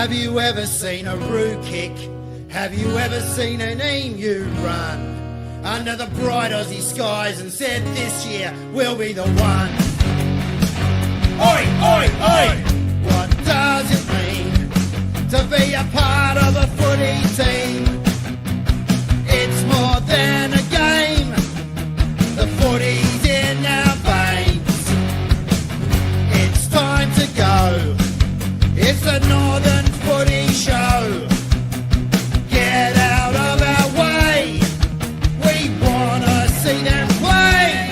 Have you ever seen a roo kick? Have you ever seen an emu run under the bright Aussie skies and said this year we'll be the one? Oi, oi, oi! What does it mean to be a part of a footy team? It's more than a game. The footy's in our veins. It's time to go. It's the Northern Footy Show. Get out of our way. We wanna see them play.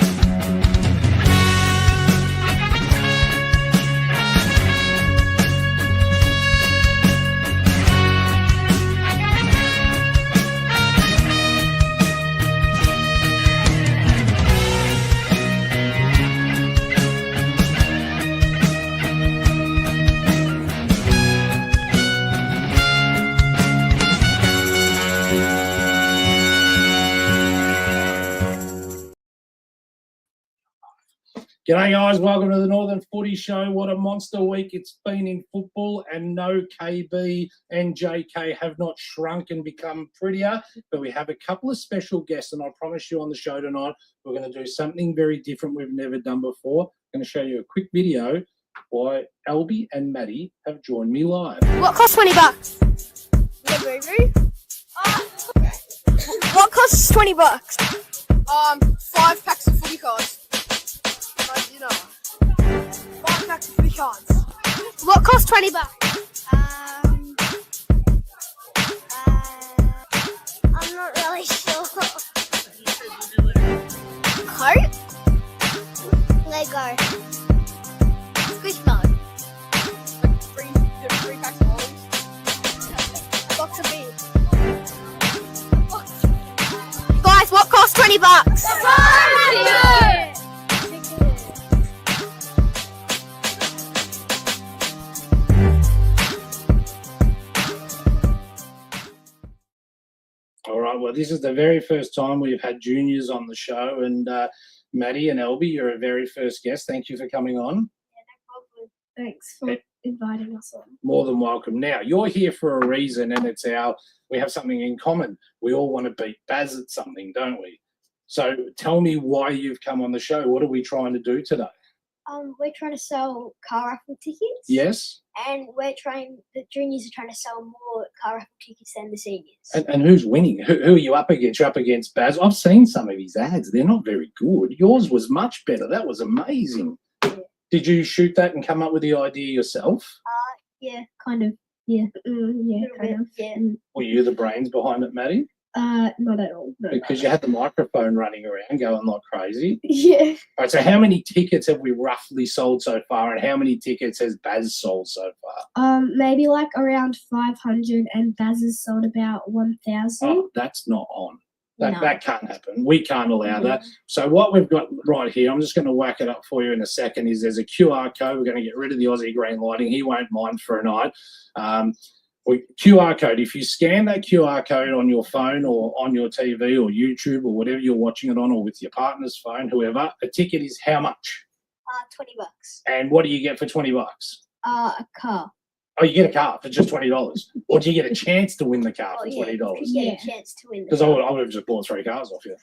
G'day guys, welcome to the Northern Footy Show. What a monster week it's been in football, and no, KB and JK have not shrunk and become prettier, but we have a couple of special guests, and I promise you on the show tonight we're going to do something very different we've never done before. I'm going to show you a quick video why Albie and Maddie have joined me live. What costs $20? What costs $20? 5 packs of footy cards. 5 packs of footy cards. What costs $20? I'm not really sure. Coat? Lego. Squish bug. 3 packs of olives. A box of beer. Guys, what costs $20? All right, well, this is the very first time we've had juniors on the show, and Maddie and Albie, you're a very first guest. Thank you for coming on. Thanks for inviting us on. More than welcome. Now, you're here for a reason, and we have something in common. We all want to beat Baz at something, don't we? So tell me why you've come on the show. What are we trying to do today? We're trying to sell car raffle tickets. Yes. And the juniors are trying to sell more car raffle tickets than the seniors. And who's winning? Who are you up against? You're up against Baz. I've seen some of his ads. They're not very good. Yours was much better. That was amazing. Yeah. Did you shoot that and come up with the idea yourself? Yeah, kind of. Yeah. Yeah, kind of. Yeah. Were you the brains behind it, Maddie? Not at all. No. Because you had the microphone running around going like crazy. Yeah. All right, so how many tickets have we roughly sold so far, and how many tickets has Baz sold so far? Maybe like around 500, and Baz has sold about 1,000. Oh, that's not on. No. That can't happen. We can't allow that. So what we've got right here, I'm just going to whack it up for you in a second, is there's a QR code. We're going to get rid of the Aussie green lighting. He won't mind for a night. QR code. If you scan that QR code on your phone or on your TV or YouTube or whatever you're watching it on, or with your partner's phone, whoever, a ticket is how much? $20. And what do you get for $20? A car. Oh, you get a car for just $20. Or do you get a chance to win the car for $20? You get a chance to win. Because I would have just bought 3 cars off you.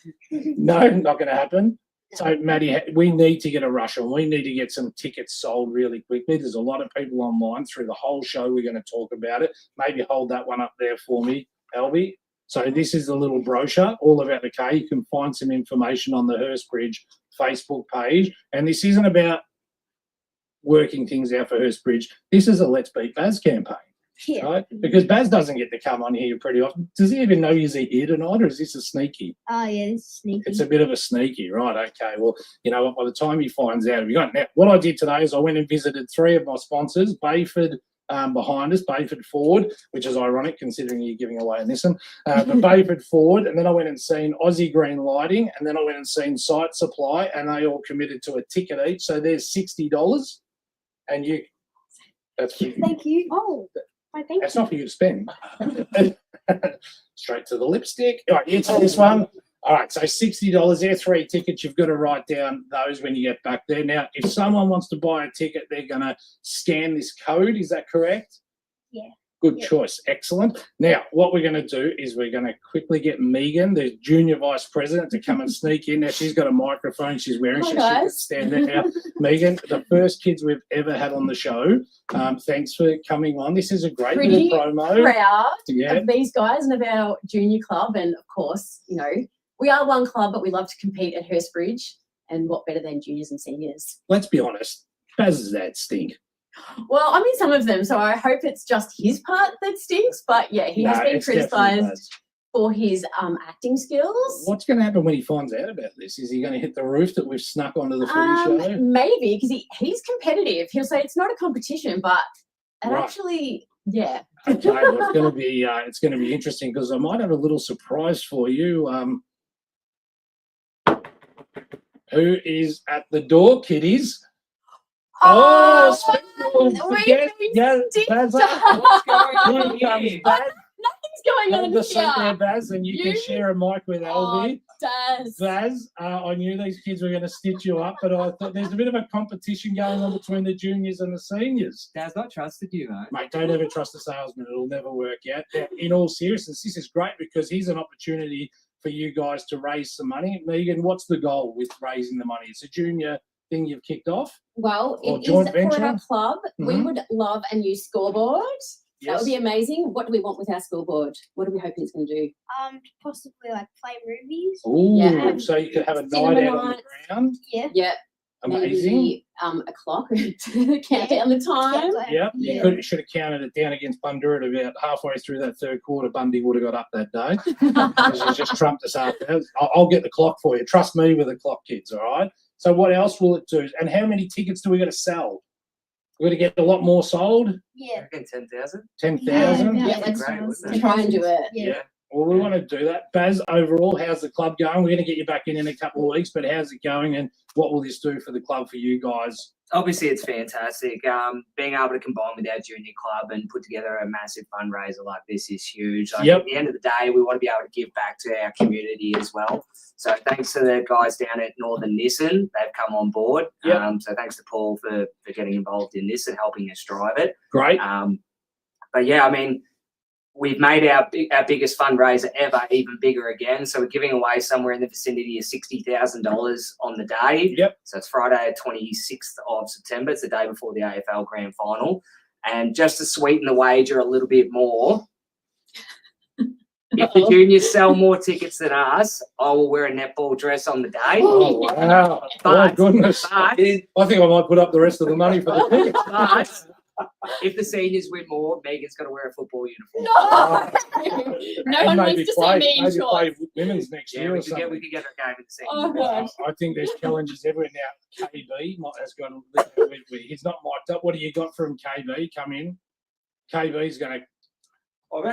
No, not going to happen. So, Maddie, we need to get a rush on. We need to get some tickets sold really quickly. There's a lot of people online through the whole show. We're going to talk about it. Maybe hold that one up there for me, Albie. So this is the little brochure all about the car. You can find some information on the Hurstbridge Facebook page. And this isn't about working things out for Hurstbridge. This is a Let's Beat Baz campaign. Yeah. Right? Because Baz doesn't get to come on here pretty often. Does he even know you're here tonight, or is this a sneaky? Oh, yeah, this is sneaky. It's a bit of a sneaky, right? Okay, well, you know what? By the time he finds out, now, what I did today is I went and visited 3 of my sponsors, Bayford behind us, Bayford Ford, which is ironic considering you're giving away a Nissan, but Bayford Ford, and then I went and seen Aussie Green Lighting, and then I went and seen Site Supply, and they all committed to a ticket each. So there's $60, and you. That's for you. Thank you. Oh. That's not for you to spend. Straight to the lipstick. All right, you take this one. All right, so $60 there, 3 tickets. You've got to write down those when you get back there. Now, if someone wants to buy a ticket, they're going to scan this code. Is that correct? Yeah. Good Yep. choice. Excellent. Now, what we're going to do is we're going to quickly get Megan, the junior vice president, to come and sneak in. Now, she's got a microphone she's wearing, Hi, so she can guys. stand there. Now, Megan, the first kids we've ever had on the show. Thanks for coming on. This is a great Pretty little promo. Proud Yeah. of these guys and of our junior club. And of course, you know, we are one club, but we love to compete at Hurstbridge. And what better than juniors and seniors? Let's be honest. Baz's dad stink. Well, I mean, some of them, so I hope it's just his part that stinks. But yeah, he has No, been it's definitely criticised Baz. for his acting skills. What's going to happen when he finds out about this? Is he going to hit the roof that we've snuck onto the footy show? Maybe, because he's competitive. He'll say it's not a competition, but it Right. actually, yeah. Okay, well, it's going to be interesting because I might have a little surprise for you. Who is at the door, kiddies? Oh, special we're guest. doing Yeah, TikTok. Baz, what's going on? Here comes Baz. Nothing's going Have on the seat there, here. Baz, and you can You- share a mic with Albie. Does. Baz, I knew these kids were going to stitch you up, but I thought there's a bit of a competition going on between the juniors and the seniors. Dad's not trusted you, mate. Mate, don't ever trust a salesman. It'll never work out. Now, in all seriousness, this is great because here's an opportunity for you guys to raise some money. Megan, what's the goal with raising the money? It's a junior thing you've kicked off. Well, Or it joint is venture? for our club. We Mhm. would love a new scoreboard. That Yes. would be amazing. What do we want with our scoreboard? What are we hoping it's going to do? Possibly like play movies. Ooh, Yeah. so you could have a Cinema night out on the nights. ground. Yeah. Yeah, Amazing. maybe a clock to count down the time. Yep, you should have counted it down against Bundoora at about halfway through that third quarter. Bundy would have got up that day. Because you just trumped us after. I'll get the clock for you. Trust me with the clock, kids, all right? So what else will it do? And how many tickets do we got to sell? We're going to get a lot more sold? I Yeah. reckon 10,000. 10,000? Yeah, That'd be let's great, wouldn't it? try and do it. Yeah. Well, we want to do that. Baz, overall, how's the club going? We're going to get you back in a couple of weeks, but how's it going and what will this do for the club for you guys? Obviously, it's fantastic. Being able to combine with our junior club and put together a massive fundraiser like this is huge. Like, Yep. At the end of the day, we want to be able to give back to our community as well. So thanks to the guys down at Northern Nissan, they've come on board. Yep. So thanks to Paul for getting involved in this and helping us drive it. Great. But yeah, I mean, we've made our biggest fundraiser ever even bigger again. So we're giving away somewhere in the vicinity of $60,000 on the day. Yep. So it's Friday, 26th of September. It's the day before the AFL Grand Final. And just to sweeten the wager a little bit more, if the juniors sell more tickets than us, I will wear a netball dress on the day. Oh, wow. My goodness. But, I think I might put up the rest of the money for the tickets. but if the seniors win more, Megan's got to wear a football uniform. No, no And one maybe wants to play, see me in maybe play shorts. women's next Yeah, year we or could something. get a game with the seniors. Oh, gosh. I think there's challenges everywhere now. KB has got he's not mic'd up. What do you got from KB? Come in. KB's going to. I've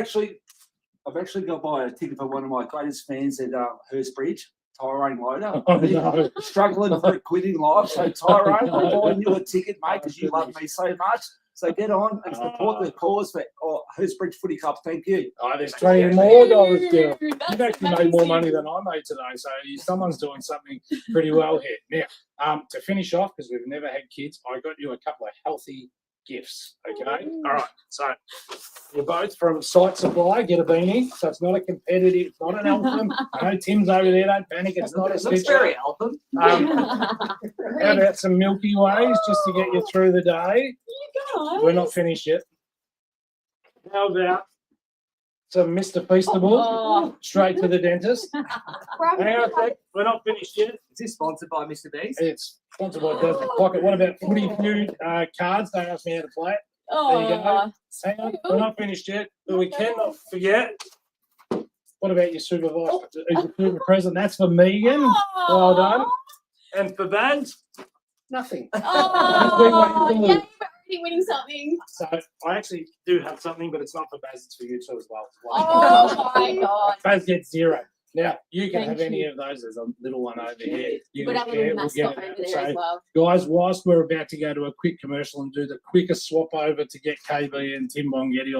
actually got by a ticket for one of my greatest fans at Hurstbridge, Tyrone Loader. Oh, no. Struggling for a quitting life. So Tyrone, I'm buying you a ticket, mate, because you love me so much. So get on and support the cause for Hurstbridge Footy Club. Thank you. Oh, there's $20 more dollars down. That's You've actually made more amazing. money than I made today, so someone's doing something pretty well here. Now, to finish off, because we've never had kids, I got you a couple of healthy gifts. Okay, all right. So you're both from Site Supply. Get a beanie. So it's not a competitive. It's not an elephant. I know Tim's over there. Don't panic. It's not a It looks stitcher. very elegant. How about some Milky Ways just to get you through the day? We're not finished yet. How about some Mr. Feastable? Oh. Straight to the dentist. Hang on a sec. We're not finished yet. Is this sponsored by Mr. Beast? It's sponsored by Desert Pocket. What about Footy Feud cards? Don't ask me how to play it. There you go. Hang on. We're not finished yet. But we cannot forget. What about your supervisor? Your super present? That's for Megan. Well done. And for Baz, nothing. Oh, yeah, we're already winning something. So I actually do have something, but it's not for Baz. It's for you too as well. Oh my God. Baz gets 0. Now you can Thank have any you. of those. There's a little one over here. You We'd can have a share. little We'll mascot get over it. there as So, well. guys, whilst we're about to go to a quick commercial and do the quickest swap over to get KB and Tim Bongetti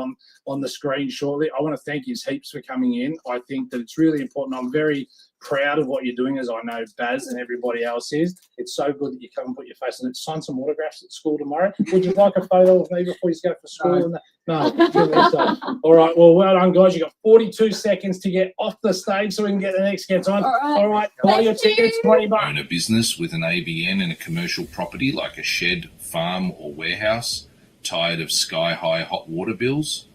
on the screen shortly, I want to thank you heaps for coming in. I think that it's really important. I'm very proud of what you're doing, as I know Baz and everybody else is. It's so good that you come and put your face in it. Sign some autographs at school tomorrow. Would you like a photo of me before you go for school? No. All right. Well done, guys. You've got 42 seconds to get off the stage so we can get the next guest on. All right. Buy your tickets, $20. Own a business with an ABN in a commercial property like a shed, farm or warehouse? Tired of sky-high hot water bills?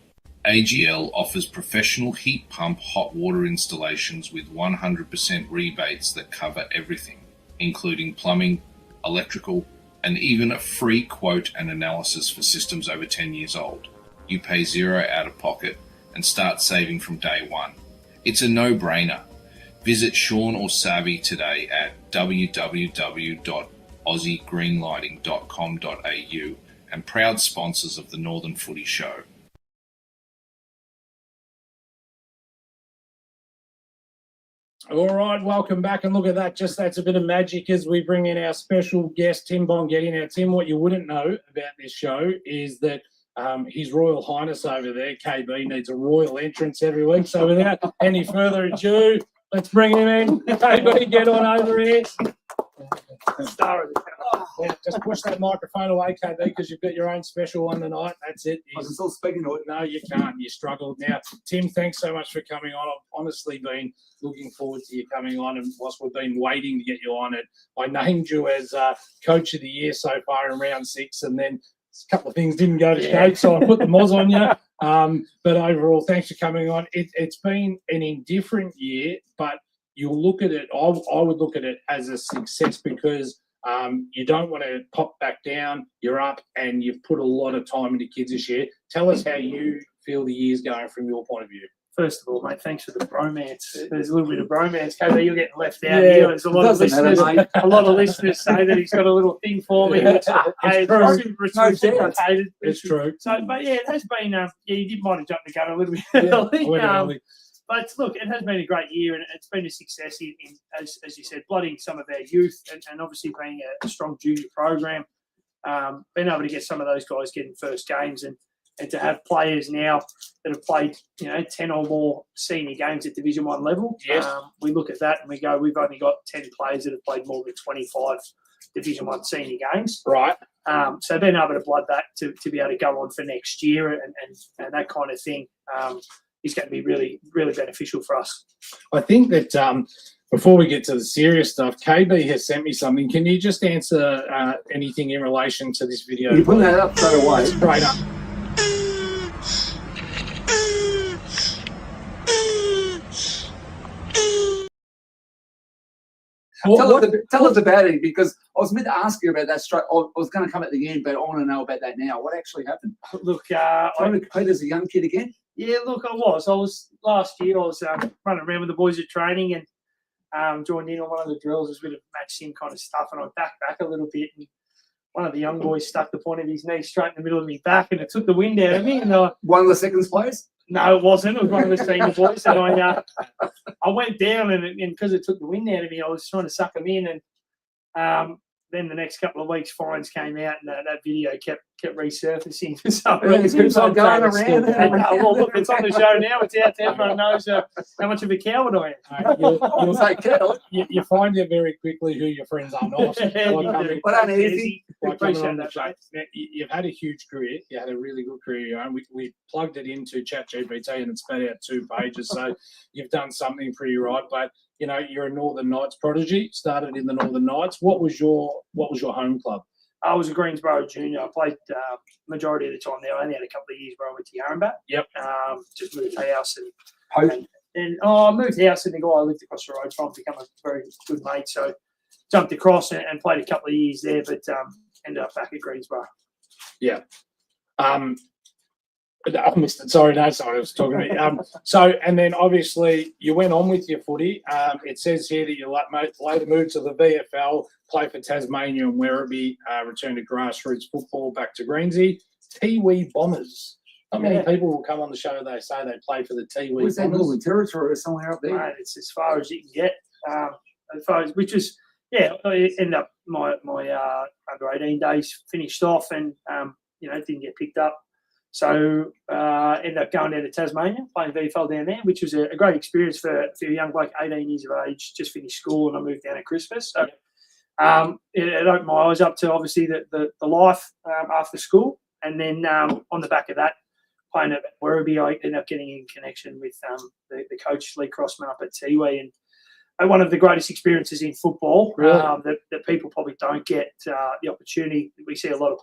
AGL offers professional heat pump hot water installations with 100% rebates that cover everything, including plumbing, electrical, and even a free quote and analysis for systems over 10 years old. You pay zero out of pocket and start saving from day one. It's a no-brainer. Visit Sean or Savvy today at www.aussiegreenlighting.com.au and proud sponsors of the Northern Footy Show. All right, welcome back. And look at that. That's a bit of magic as we bring in our special guest, Tim Bongetti. Now, Tim, what you wouldn't know about this show is that His Royal Highness over there, KB, needs a royal entrance every week. So without any further ado, let's bring him in. KB, get on over here. Star of the show. Yeah, just push that microphone away, KB, because you've got your own special one tonight. That's it. I was still speaking to it. No, you can't. You struggled. Now, Tim, thanks so much for coming on. I've honestly been looking forward to you coming on, and whilst we've been waiting to get you on it, I named you as Coach of the Year so far in round 6, and then a couple of things didn't go to scope, so I put the moz on you. But overall, thanks for coming on. It's been an indifferent year, but you'll look at it, I would look at it as a success because you don't want to pop back down, you're up, and you've put a lot of time into kids this year. Tell us how you feel the year's going from your point of view. First of all, mate, thanks for the bromance. There's a little bit of bromance, KB. You're getting left out here. There's a lot of listeners. A lot of listeners say that he's got a little thing for me. It's probably reciprocated. It's true. So, but yeah, it has been. You did might have jumped the gun a little bit early. But look, it has been a great year, and it's been a success in as you said, blooding some of our youth, and obviously being a strong junior program. Being able to get some of those guys getting first games, and to have players now that have played 10 or more senior games at Division 1 level. Yes. We look at that and we go, we've only got 10 players that have played more than 25 Division 1 senior games. Right. So being able to blood that to be able to go on for next year and that kind of thing is going to be really, really beneficial for us. I think that before we get to the serious stuff, KB has sent me something. Can you just answer anything in relation to this video? You put that up straight away. Straight up. Tell us about it, because I was meant to ask you about that straight. I was going to come at the end, but I want to know about that now. What actually happened? Look, trying to compete as a young kid again? Yeah, look, I was last year. I was running around with the boys at training and joined in on one of the drills. It was a bit of match sim kind of stuff, and I backed back a little bit. And one of the young boys stuck the point of his knee straight in the middle of me back, and it took the wind out of me. And one of the seconds players? No, it wasn't. It was one of the senior boys. And I went down, and because it took the wind out of me, I was trying to suck him in. And then the next couple of weeks, fines came out, and that video kept resurfacing. So it keeps on going around. Well, look, it's on the show now. It's out there. Everyone knows how much of a coward I am. You find out very quickly who your friends are not. You've had a huge career. You had a really good career. We plugged it into ChatGPT and it spat out 2 pages. So you've done something pretty right. But you're a Northern Knights prodigy. Started in the Northern Knights. What was your home club? I was a Greensboro junior. I played majority of the time there. I only had a couple of years where I went to Yarrambat. Yep. Just moved house and I moved house, and the guy I lived across the road from became a very good mate. So jumped across and played a couple of years there, but ended up back at Greensboro. Yeah. I missed it. Sorry, I was talking about you. So, and then obviously you went on with your footy. It says here that you later moved to the VFL, play for Tasmania and Werribee, return to grassroots football, back to Greensy. Tiwi Bombers. Not many people will come on the show, they say they play for the Tiwi Bombers. Was that Northern Territory or somewhere up there? Mate, it's as far as you can get. I ended up my under 18 days finished off and didn't get picked up So ended up going down to Tasmania, playing VFL down there, which was a great experience for a young bloke, 18 years of age, just finished school, and I moved down at Christmas. So it opened my eyes up to obviously the life after school, and then on the back of that, playing at Werribee, I ended up getting in connection with the coach Lee Crossman up at Tiwi, and one of the greatest experiences in football that people probably don't get the opportunity. We see a lot of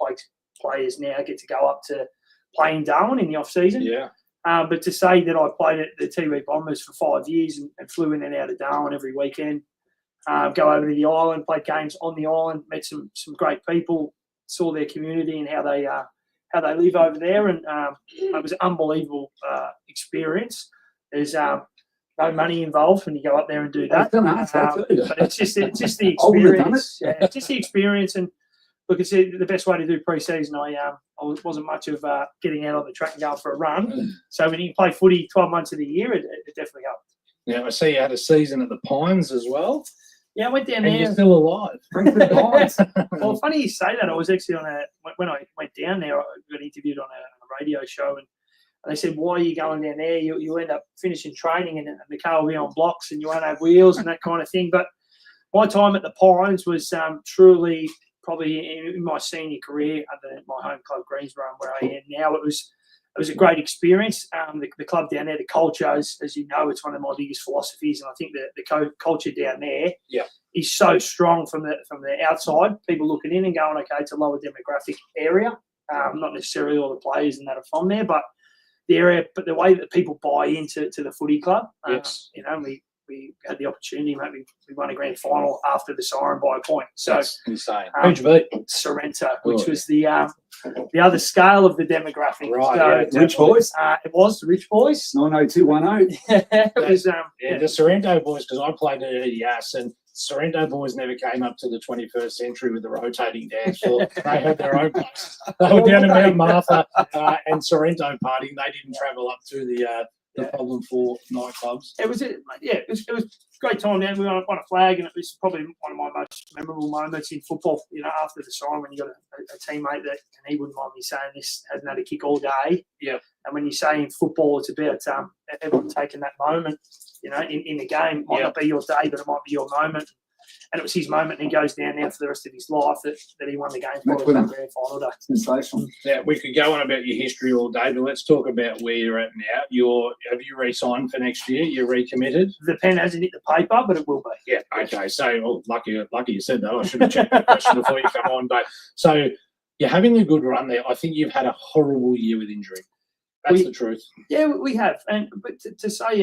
players now get to go up to play in Darwin in the off season. Yeah. But to say that I played at the Tiwi Bombers for 5 years and flew in and out of Darwin every weekend, go over to the island, played games on the island, met some great people, saw their community and how they live over there, and it was an unbelievable experience. There's no money involved when you go up there and do that, but it's just the experience. Yeah, it's just the experience. And look, it's the best way to do pre-season. I wasn't much of getting out on the track and going for a run. So when you play footy 12 months of the year, it definitely helped. Yeah, I see you had a season at the Pines as well. Yeah, I went down And there. you're still alive. Well, funny you say that. I was actually when I went down there, I got interviewed on a radio show, and they said, "Why are you going down there? You end up finishing training, and the car will be on blocks, and you won't have wheels and that kind of thing." But my time at the Pines was truly probably in my senior career under my home club Greensboro, where I am now. It was a great experience. The club down there, the culture, as you know, it's one of my biggest philosophies, and I think the culture down there is so strong from the outside. People looking in and going, okay, it's a lower demographic area. Not necessarily all the players and that are from there, but the area, but the way that people buy into the footy club. You know, we had the opportunity, maybe we won a grand final after the siren by a point. So that's insane. Who'd you beat? Sorrento, which was the other scale of the demographic. Right, So, Rich Boys. It was the Rich Boys. 90210. It was the Sorrento Boys, because I played at EDS, and Sorrento Boys never came up to the 21st century with the rotating dance floor. They had their own place. They were down in Mount Martha and Sorrento partying. They didn't travel up to the problem for nightclubs. It was a great time down. We won a flag, and it was probably one of my most memorable moments in football. You know, after the siren, when you got a teammate that, and he wouldn't mind me saying this, hasn't had a kick all day. Yeah. And when you say in football, it's about everyone taking that moment. You know, in the game, it might not be your day, but it might be your moment. And it was his moment, and he goes down there for the rest of his life that he won the game for the grand final day. Sensational. Yeah, we could go on about your history all day, but let's talk about where you're at now. Have you re-signed for next year? You're recommitted? The pen hasn't hit the paper, but it will be. Yeah, okay. So, lucky you said that. I should have checked that question before you come on. But so you're having a good run there. I think you've had a horrible year with injury. That's the truth. Yeah, we have. But to say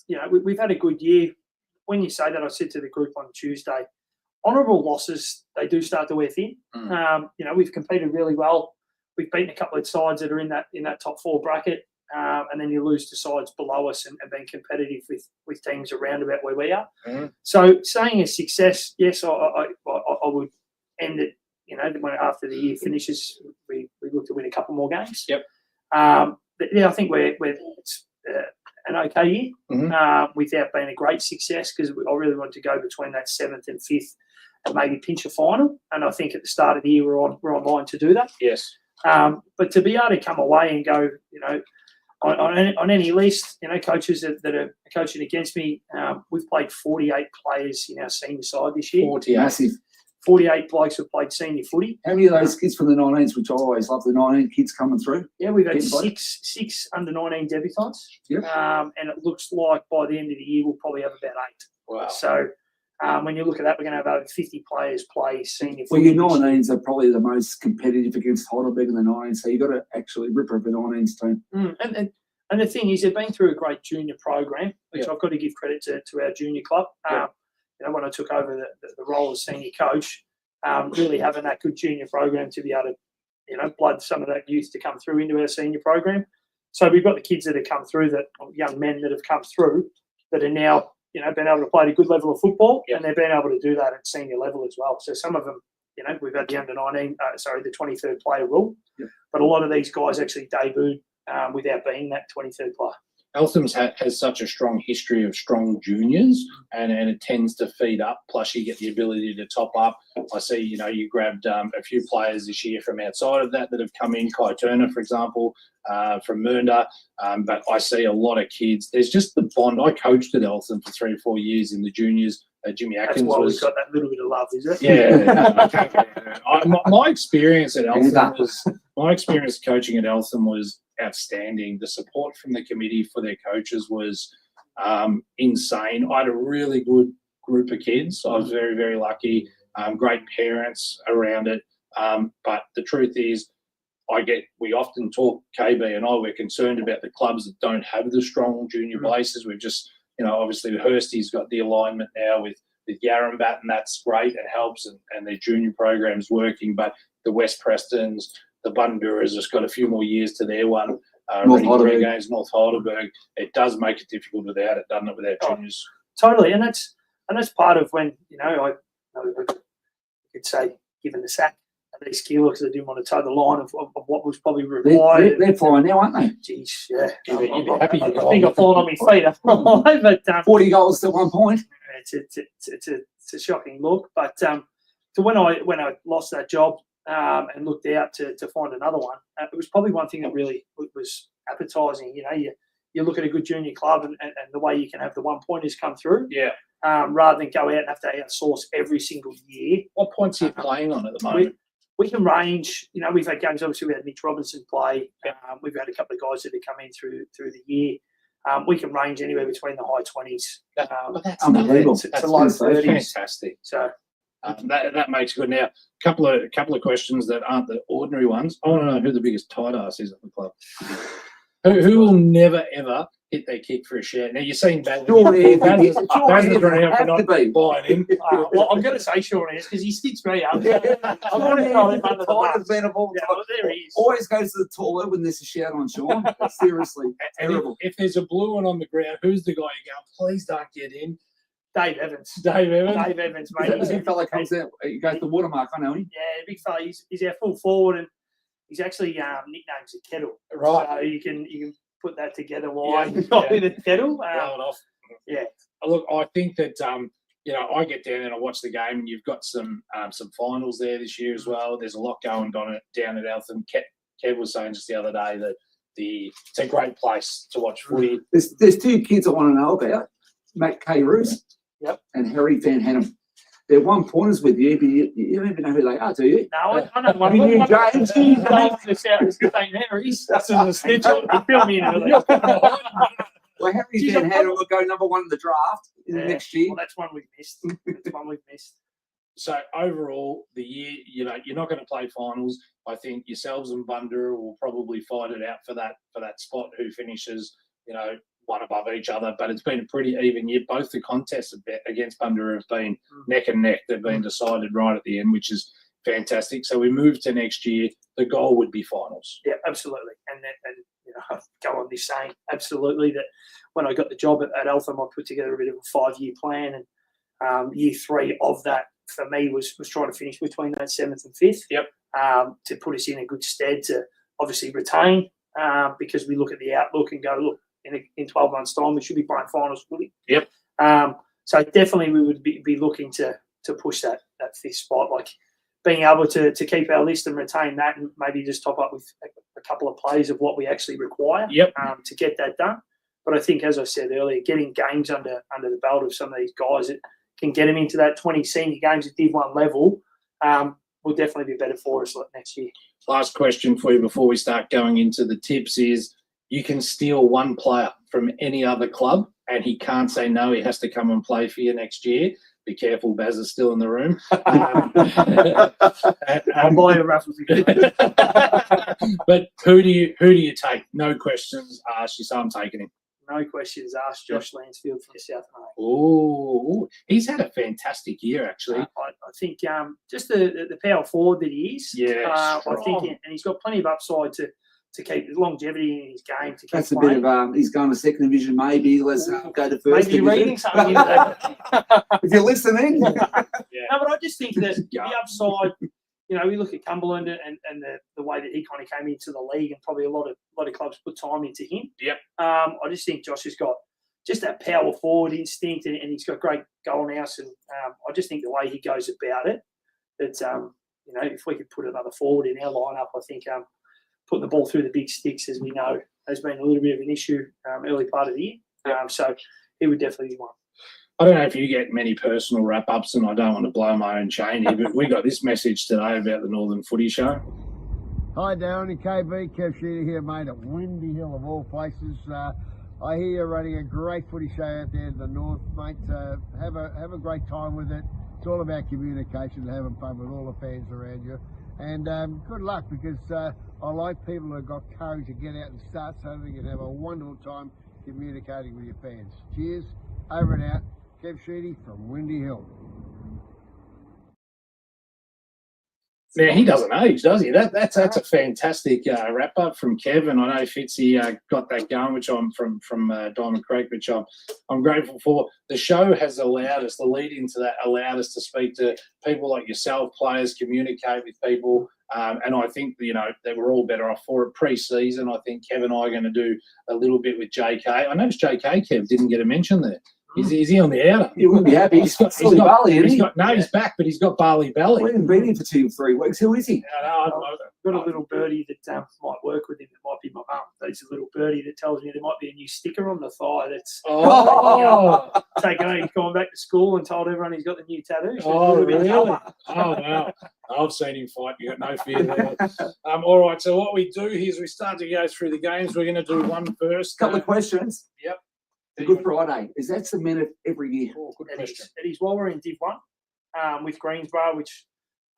you know, we've had a good year. When you say that, I said to the group on Tuesday, honourable losses, they do start to wear thin. You know, we've competed really well. We've beaten a couple of sides that are in that top four bracket, and then you lose to sides below us and being competitive with teams around about where we are. So saying a success, yes, I would end it, you know, when after the year finishes, we look to win a couple more games. Yep. But yeah, I think it's an okay year without being a great success, because I really want to go between that 7th and 5th and maybe pinch a final. And I think at the start of the year we're on line to do that. Yes. But to be able to come away and go, you know, on any list, you know, coaches that are coaching against me, we've played 48 players in our senior side this year. 40, massive. 48 blokes have played senior footy. How many of those kids from the 19s, which I always love, the 19 kids coming through? Yeah, we've had six under 19 debutants. Yep. And it looks like by the end of the year we'll probably have about 8. Wow. So when you look at that, we're going to have over 50 players play senior Well, footy. your 19s are probably the most competitive against Heidelberg in the 19s, so you've got to actually rip up the 19s team. And the thing is, they've been through a great junior program, which I've got to give credit to our junior club. You know, when I took over the role as senior coach, really having that good junior program to be able to, you know, blood some of that youth to come through into our senior program. So we've got the kids that have come through, young men that have come through, that are now, you know, been able to play at a good level of football, and they've been able to do that at senior level as well. So some of them, you know, we've had the under 19, the 23rd player rule, but a lot of these guys actually debuted without being that 23rd player. Eltham's has such a strong history of strong juniors, and it tends to feed up. Plus, you get the ability to top up. I see, you grabbed a few players this year from outside of that have come in. Kai Turner, for example, from Mernda. But I see a lot of kids. There's just the bond. I coached at Eltham for 3 or 4 years in the juniors. Jimmy Atkins That's why was. we've got that little bit of love, is it? Yeah. My experience at Eltham was coaching at Eltham was outstanding. The support from the committee for their coaches was insane. I had a really good group of kids. I was very, very lucky. Great parents around it. But the truth is, we often talk, KB and I, we're concerned about the clubs that don't have the strong junior bases. We've just, obviously Hursty's got the alignment now with Yarrambat, and that's great and helps, and their junior program's working. But the West Prestons, the Bunduras just got a few more years to their one. Games, North Heidelberg. It does make it difficult without it, doesn't it, without juniors? Totally, and that's part of when I could say given the sack at least Keeler because I didn't want to toe the line of what was probably required. They're flying now, aren't they? Jeez, yeah. You'd be happy. I think I've fallen on my feet. But 40 goals at one point. It's a shocking look. But so when I lost that job and looked out to find another one, it was probably one thing that really was appetising. You look at a good junior club and the way you can have the 1-pointers come through. Yeah. Rather than go out and have to outsource every single year. What points are you playing on at the moment? We can range. We've had games. Obviously, we had Mitch Robinson play. We've had a couple of guys that have come in through the year. We can range anywhere between the high 20s. That's unbelievable. To low 30s. Fantastic. So that makes good. Now, couple of questions that aren't the ordinary ones. I want to know who the biggest tight ass is at the club. Who will never ever hit their kick for a share? Now you're saying Banner's around for not buying him. Well, I'm going to say Sean Ayres because he sticks me up. I'm going to throw him under the bus. There he is. Always goes to the toilet when there's a shout on Sean. Seriously, terrible. If there's a blue one on the ground, who's the guy you go, please don't get in? Dave Evans. Dave Evans, mate. He's a big fella comes out. He goes to the watermark. I know him. Yeah, big fella. He's our full forward, and he's actually nicknamed the Kettle. Right. So you can put that together. Why not in a Kettle? Yeah. Look, I think that I get down and I watch the game, and you've got some finals there this year as well. There's a lot going on down at Eltham. Kev was saying just the other day that it's a great place to watch footy. There's 2 kids I want to know about. Matt K. Roos and Harry Van Hannum. They're 1-pointers with you, but you don't even know who they are, do you? No, I know one. You knew James. He's going to St. Mary's. That's in the schedule. Fill me in early. Well, Harry Van Hannum will go number 1 in the draft next year. Well, that's one we've missed. So overall, the year, you're not going to play finals. I think yourselves and Bundura will probably fight it out for that spot. Who finishes, one above each other, but it's been a pretty even year. Both the contests against Bundura have been neck and neck. They've been decided right at the end, which is fantastic. So we move to next year. The goal would be finals. Yeah, absolutely. And I go on this saying absolutely that when I got the job at Eltham, I put together a bit of a 5-year plan, and year 3 of that for me was trying to finish between that 7th and 5th. Yep. To put us in a good stead to obviously retain, because we look at the outlook and go, look, in 12 months' time, we should be playing finals fully. Yep. So definitely we would be looking to push that 5th spot, like being able to keep our list and retain that, and maybe just top up with a couple of plays of what we actually require. Yep. To get that done. But I think, as I said earlier, getting games under the belt of some of these guys that can get them into that 20 senior games at Div 1 level will definitely be better for us next year. Last question for you before we start going into the tips is, you can steal one player from any other club and he can't say no, he has to come and play for you next year. Be careful, Baz is still in the room. I'll buy a raffle ticket. But who do you take? No questions asked. You say I'm taking him. No questions asked. Josh Lansfield from South May. Oh, he's had a fantastic year, actually. I think just the power forward that he is. Yeah, I think, and he's got plenty of upside to keep the longevity in his game. To keep That's playing. a bit of he's going to 2nd division, maybe. Let's go to 1st Maybe division. reading something into that. If you're listening. No, but I just think that the upside, you know, we look at Cumberland and the way that he kind of came into the league, and probably a lot of clubs put time into him. Yep. I just think Josh has got just that power forward instinct, and he's got great goal nous, and I just think the way he goes about it, that you know, if we could put another forward in our lineup, I think putting the ball through the big sticks, as we know, has been a little bit of an issue early part of the year. So he would definitely be one. I don't know if you get many personal wrap-ups, and I don't want to blow my own chain here, but we got this message today about the Northern Footy Show. Hi Darren and KB, Kev Sheeter here, mate, at Windy Hill of all places. I hear you're running a great footy show out there in the north, mate. Have a great time with it. It's all about communication and having fun with all the fans around you. And good luck, because I like people who've got courage to get out and start something and have a wonderful time communicating with your fans. Cheers, over and out. Kev Sheedy from Windy Hill. Now, he doesn't age, does he? That's a fantastic wrap up from Kevin. I know Fitzy got that going, which I'm from Diamond Creek, which I'm grateful for. The show has allowed us, the lead into that allowed us to speak to people like yourself, players, communicate with people, and I think, you know, that we're all better off for it. Pre-season, I think Kev and I are going to do a little bit with JK. I noticed JK, Kev, didn't get a mention there. Is he on the outer? You wouldn't be happy. He's got Barley, isn't he? He's back, but he's got Barley belly. We haven't been here for 2 or 3 weeks. Who is he? I've got a little birdie that might work with him. It might be my mum. There's a little birdie that tells me there might be a new sticker on the thigh that's taken over. He's gone back to school and told everyone he's got the new tattoo. So Really? Oh, wow. I've seen him fight. You got no fear there. All right, so what we do here is we start to go through the games. We're going to do one first. Couple of questions. Yep. The Good Friday, is that cemented every year? Oh, good question. It is while we're in Div 1 with Greensborough, which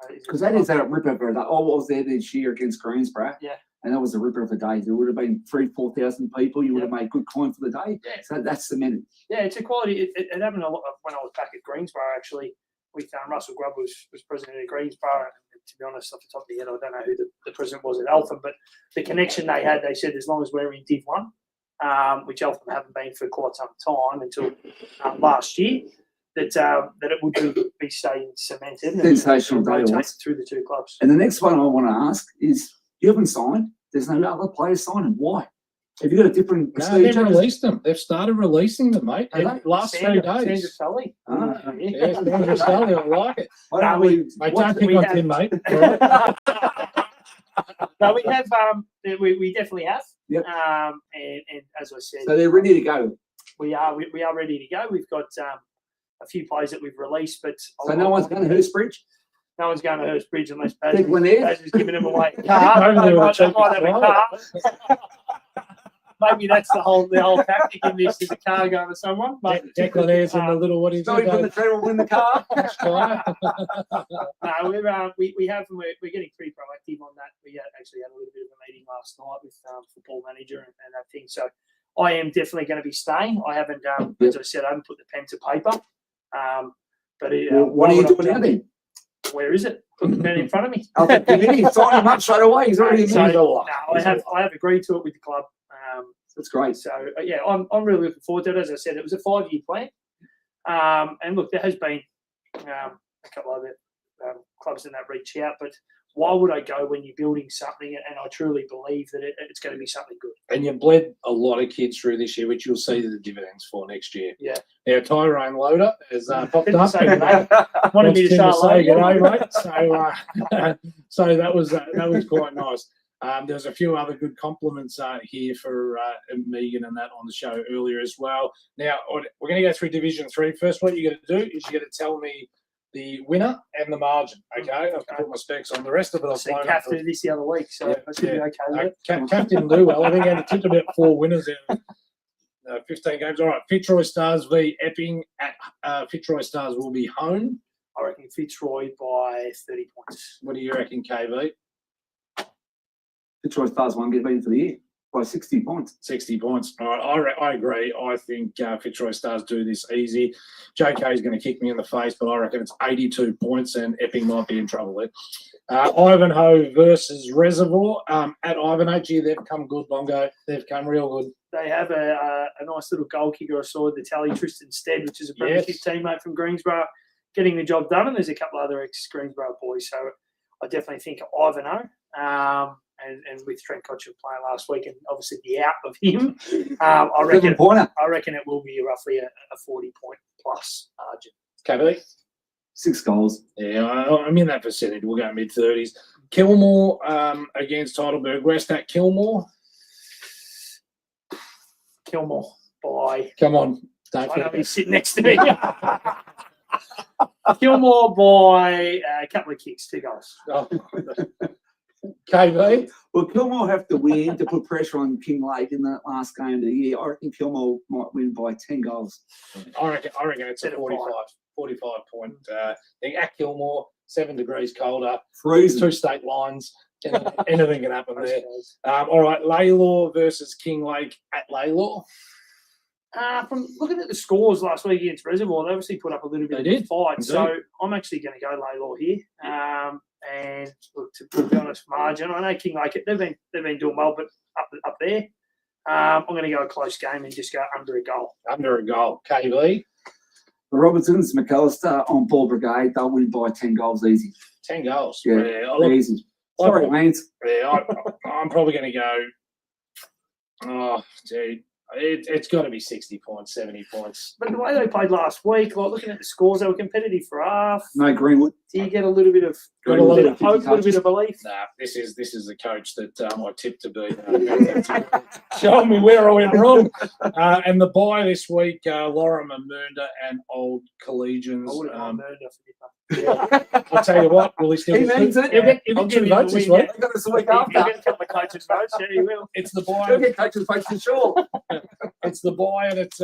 Because that is a ripper for that. I was there this year against Greensborough. Yeah. And that was a ripper of a day. There would have been 3,000-4,000 people. You would have made good coin for the day. Yeah. So that's cemented. Yeah, it's a quality. It happened a lot when I was back at Greensborough, actually, with Russell Grubb was president of Greensborough. And to be honest, off the top of the head, I don't know who the president was at Eltham, but the connection they had, they said, as long as we're in Div 1, which Eltham haven't been for quite some time until last year, that it would be staying cemented. Sensational day it was. Through the two clubs. And the next one I want to ask is, you haven't signed. There's no other players signing. Why? Have you got a different procedure? They've released them. They've started releasing them, mate. Last 3 days. Sandra Sully. Yeah, Sandra Sully. I like it. I don't think on Tim, mate. No, we have. We definitely have. Yep. And as I said, so they're ready to go. We are ready to go. We've got a few players that we've released, but so no one's going to Hurstbridge. No one's going to Hurstbridge unless Baz is giving them away a car. Maybe that's the whole tactic in this, is a car going to someone. But Declan Ayres and the little what he's doing. From the tread will win the car. No, we have, and we're getting pretty proactive on that. We actually had a little bit of a meeting last night with football manager and that thing. So I am definitely going to be staying. I haven't, as I said, I haven't put the pen to paper. But what are you doing now then? Where is it? Put the pen in front of me. Sign him up straight away. He's already I have agreed to it with the club. That's great. So yeah, I'm really looking forward to it. As I said, it was a 5-year plan. And look, there has been a couple of other clubs in that reach out, but why would I go when you're building something? And I truly believe that it's going to be something good. And you bled a lot of kids through this year, which you'll see the dividends for next year. Yeah. Now, Tyrone Loader has popped up. Wanted me to start say good day, mate. So that was quite nice. There's a few other good compliments here for Megan and that on the show earlier as well. Now, we're going to go through Division 3. First, what you're going to do is you're going to tell me the winner and the margin. Okay, I've put my specs on. The rest of it I've blown up. Did this the other week, so I should be okay with it. Cap didn't do well. I think I had tipped about 4 winners in 15 games. All right, Fitzroy Stars v Epping. Fitzroy Stars will be home. I reckon Fitzroy by 30 points. What do you reckon, KV? Fitzroy Stars won't get beaten for the year by 60 points. 60 points. All right, I agree. I think Fitzroy Stars do this easy. JK is going to kick me in the face, but I reckon it's 82 points and Epping might be in trouble there. Ivanhoe versus Reservoir. At Ivanhoe, they've come good, Bongo. They've come real good. They have a nice little goal kicker I saw at the tally, Tristan Stead, which is a premiership teammate from Greensborough, getting the job done. And there's a couple other ex-Greensborough boys. So I definitely think Ivano. And with Trent Cotcher playing last week, and obviously the out of him, I reckon it will be roughly a 40-point plus margin. KB? 6 goals. Yeah, I'm in that percentage. We'll go mid-30s. Kilmore against Heidelberg West at Kilmore. Kilmore by. Come on. I know he's sitting next to me. Kilmore by a couple of kicks, 2 goals. Oh. KB? Well, Kilmore have to win to put pressure on King Lake in the last game of the year. I reckon Kilmore might win by 10 goals. I reckon it's a 45 point thing. At Kilmore, 7 degrees colder. Freezing. 2 state lines. Anything can happen there. All right, Laylaw versus King Lake at Laylaw. From looking at the scores last week against Reservoir, they obviously put up a little bit of a fight. So I'm actually going to go Laylaw here. And look, to be honest, margin. I know King Lake, they've been doing well, but up there, I'm going to go a close game and just go under a goal. Under a goal. KB? The Robertsons, McAllister on Ball Brigade, they'll win by 10 goals easy. 10 goals? Yeah, easy. Sorry, Lance. Yeah, I'm probably going to go. Oh, dude. It's got to be 60 points, 70 points. But the way they played last week, like looking at the scores, they were competitive for half. No Greenwood. Do you get a little bit of hope, a little bit of belief? Nah, this is the coach that I tipped to be. Show me where I went wrong. And the bye this week, Lorima, Mernda, and Old Collegians. I would have gone Mernda for I'll tell you what, will he still means it. He'll get 2 votes this week. I've got this week after. You'll get a couple of coaches' votes, yeah, you will. It's the bye. You'll get coaches' votes for sure. It's the buy, and it's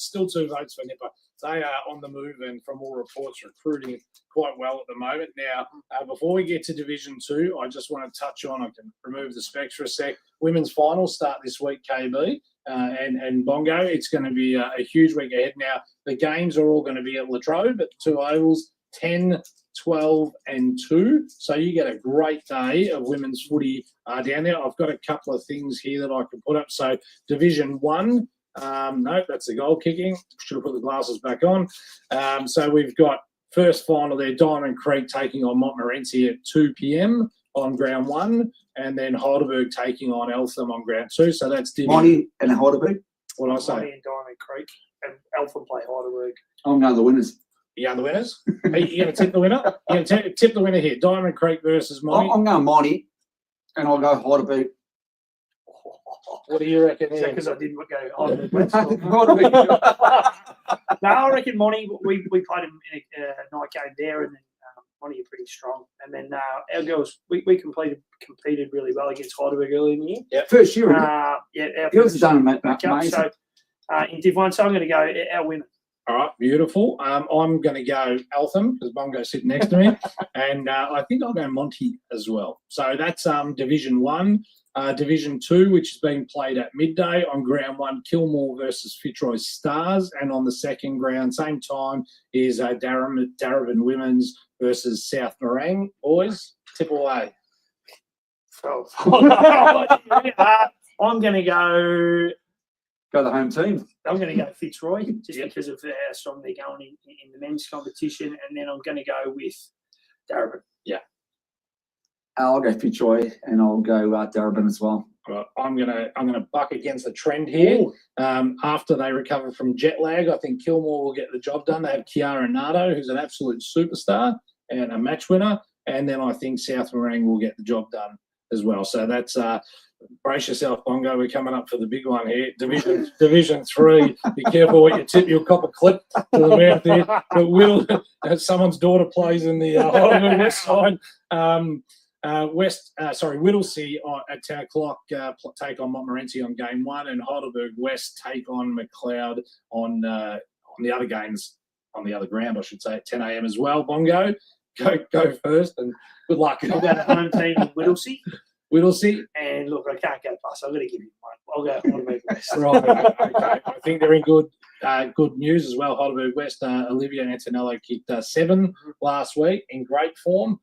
still 2 votes for Nipper. They are on the move, and from all reports, recruiting quite well at the moment. Now, before we get to Division 2, I just want to touch on. I can remove the specs for a sec. Women's finals start this week, KB and Bongo. It's going to be a huge week ahead. Now, the games are all going to be at Latrobe at 2 ovals, 10, 12 and 2. So you get a great day of women's footy down there. I've got a couple of things here that I can put up. So Division 1, no, that's the goal kicking. Should have put the glasses back on. So we've got first final there, Diamond Creek taking on Montmorency at 2 p.m. on ground 1, and then Heidelberg taking on Eltham on ground 2. So that's Monty and Heidelberg. What did I say? Monty and Diamond Creek, and Eltham play Heidelberg. I'm going the winners. You going the winners? Are you going to tip the winner? You're going to tip the winner here. Diamond Creek versus Monty. I'm going Monty, and I'll go Heidelberg. What do you reckon? Because I didn't go Heidelberg. No, I reckon Monty. We played him in a night game there, and then Monty are pretty strong. And then our girls, we competed really well against Heidelberg early in the year. Yeah, first year. Yeah, our girls have done amazing. So in Div 1, so I'm going to go our women. All right, beautiful. I'm going to go Eltham because Bongo's sitting next to me, and I think I'll go Monty as well. So that's Division 1. Division 2, which is being played at midday on ground 1, Kilmore versus Fitzroy Stars, and on the second ground, same time, is Darabin Women's versus South Morang. Boys, tip away. I'm going to go the home team. I'm going to go Fitzroy just because of how strong they're going in the men's competition, and then I'm going to go with Darabin. Yeah. I'll go Fitzroy, and I'll go Darabin as well. Right, I'm gonna buck against the trend here. After they recover from jet lag, I think Kilmore will get the job done. They have Kiara Nato, who's an absolute superstar and a match winner, and then I think South Morang will get the job done as well. So that's brace yourself, Bongo. We're coming up for the big one here. Division 3. Be careful what you tip. You'll cop a clip to the mouth there. But someone's daughter plays in the Heidelberg West side. Whittlesea at 10 o'clock take on Montmorency on game 1, and Heidelberg West take on McLeod on the other games on the other ground, I should say, at 10 a.m. as well. Bongo, go first, and good luck. I'll go to home team in Whittlesea. Whittlesea. And look, I can't go past. I'm going to give you one. I'll go Heidelberg West. Right. Okay. I think they're in good news as well. Heidelberg West. Olivia Antonello kicked 7 last week in great form.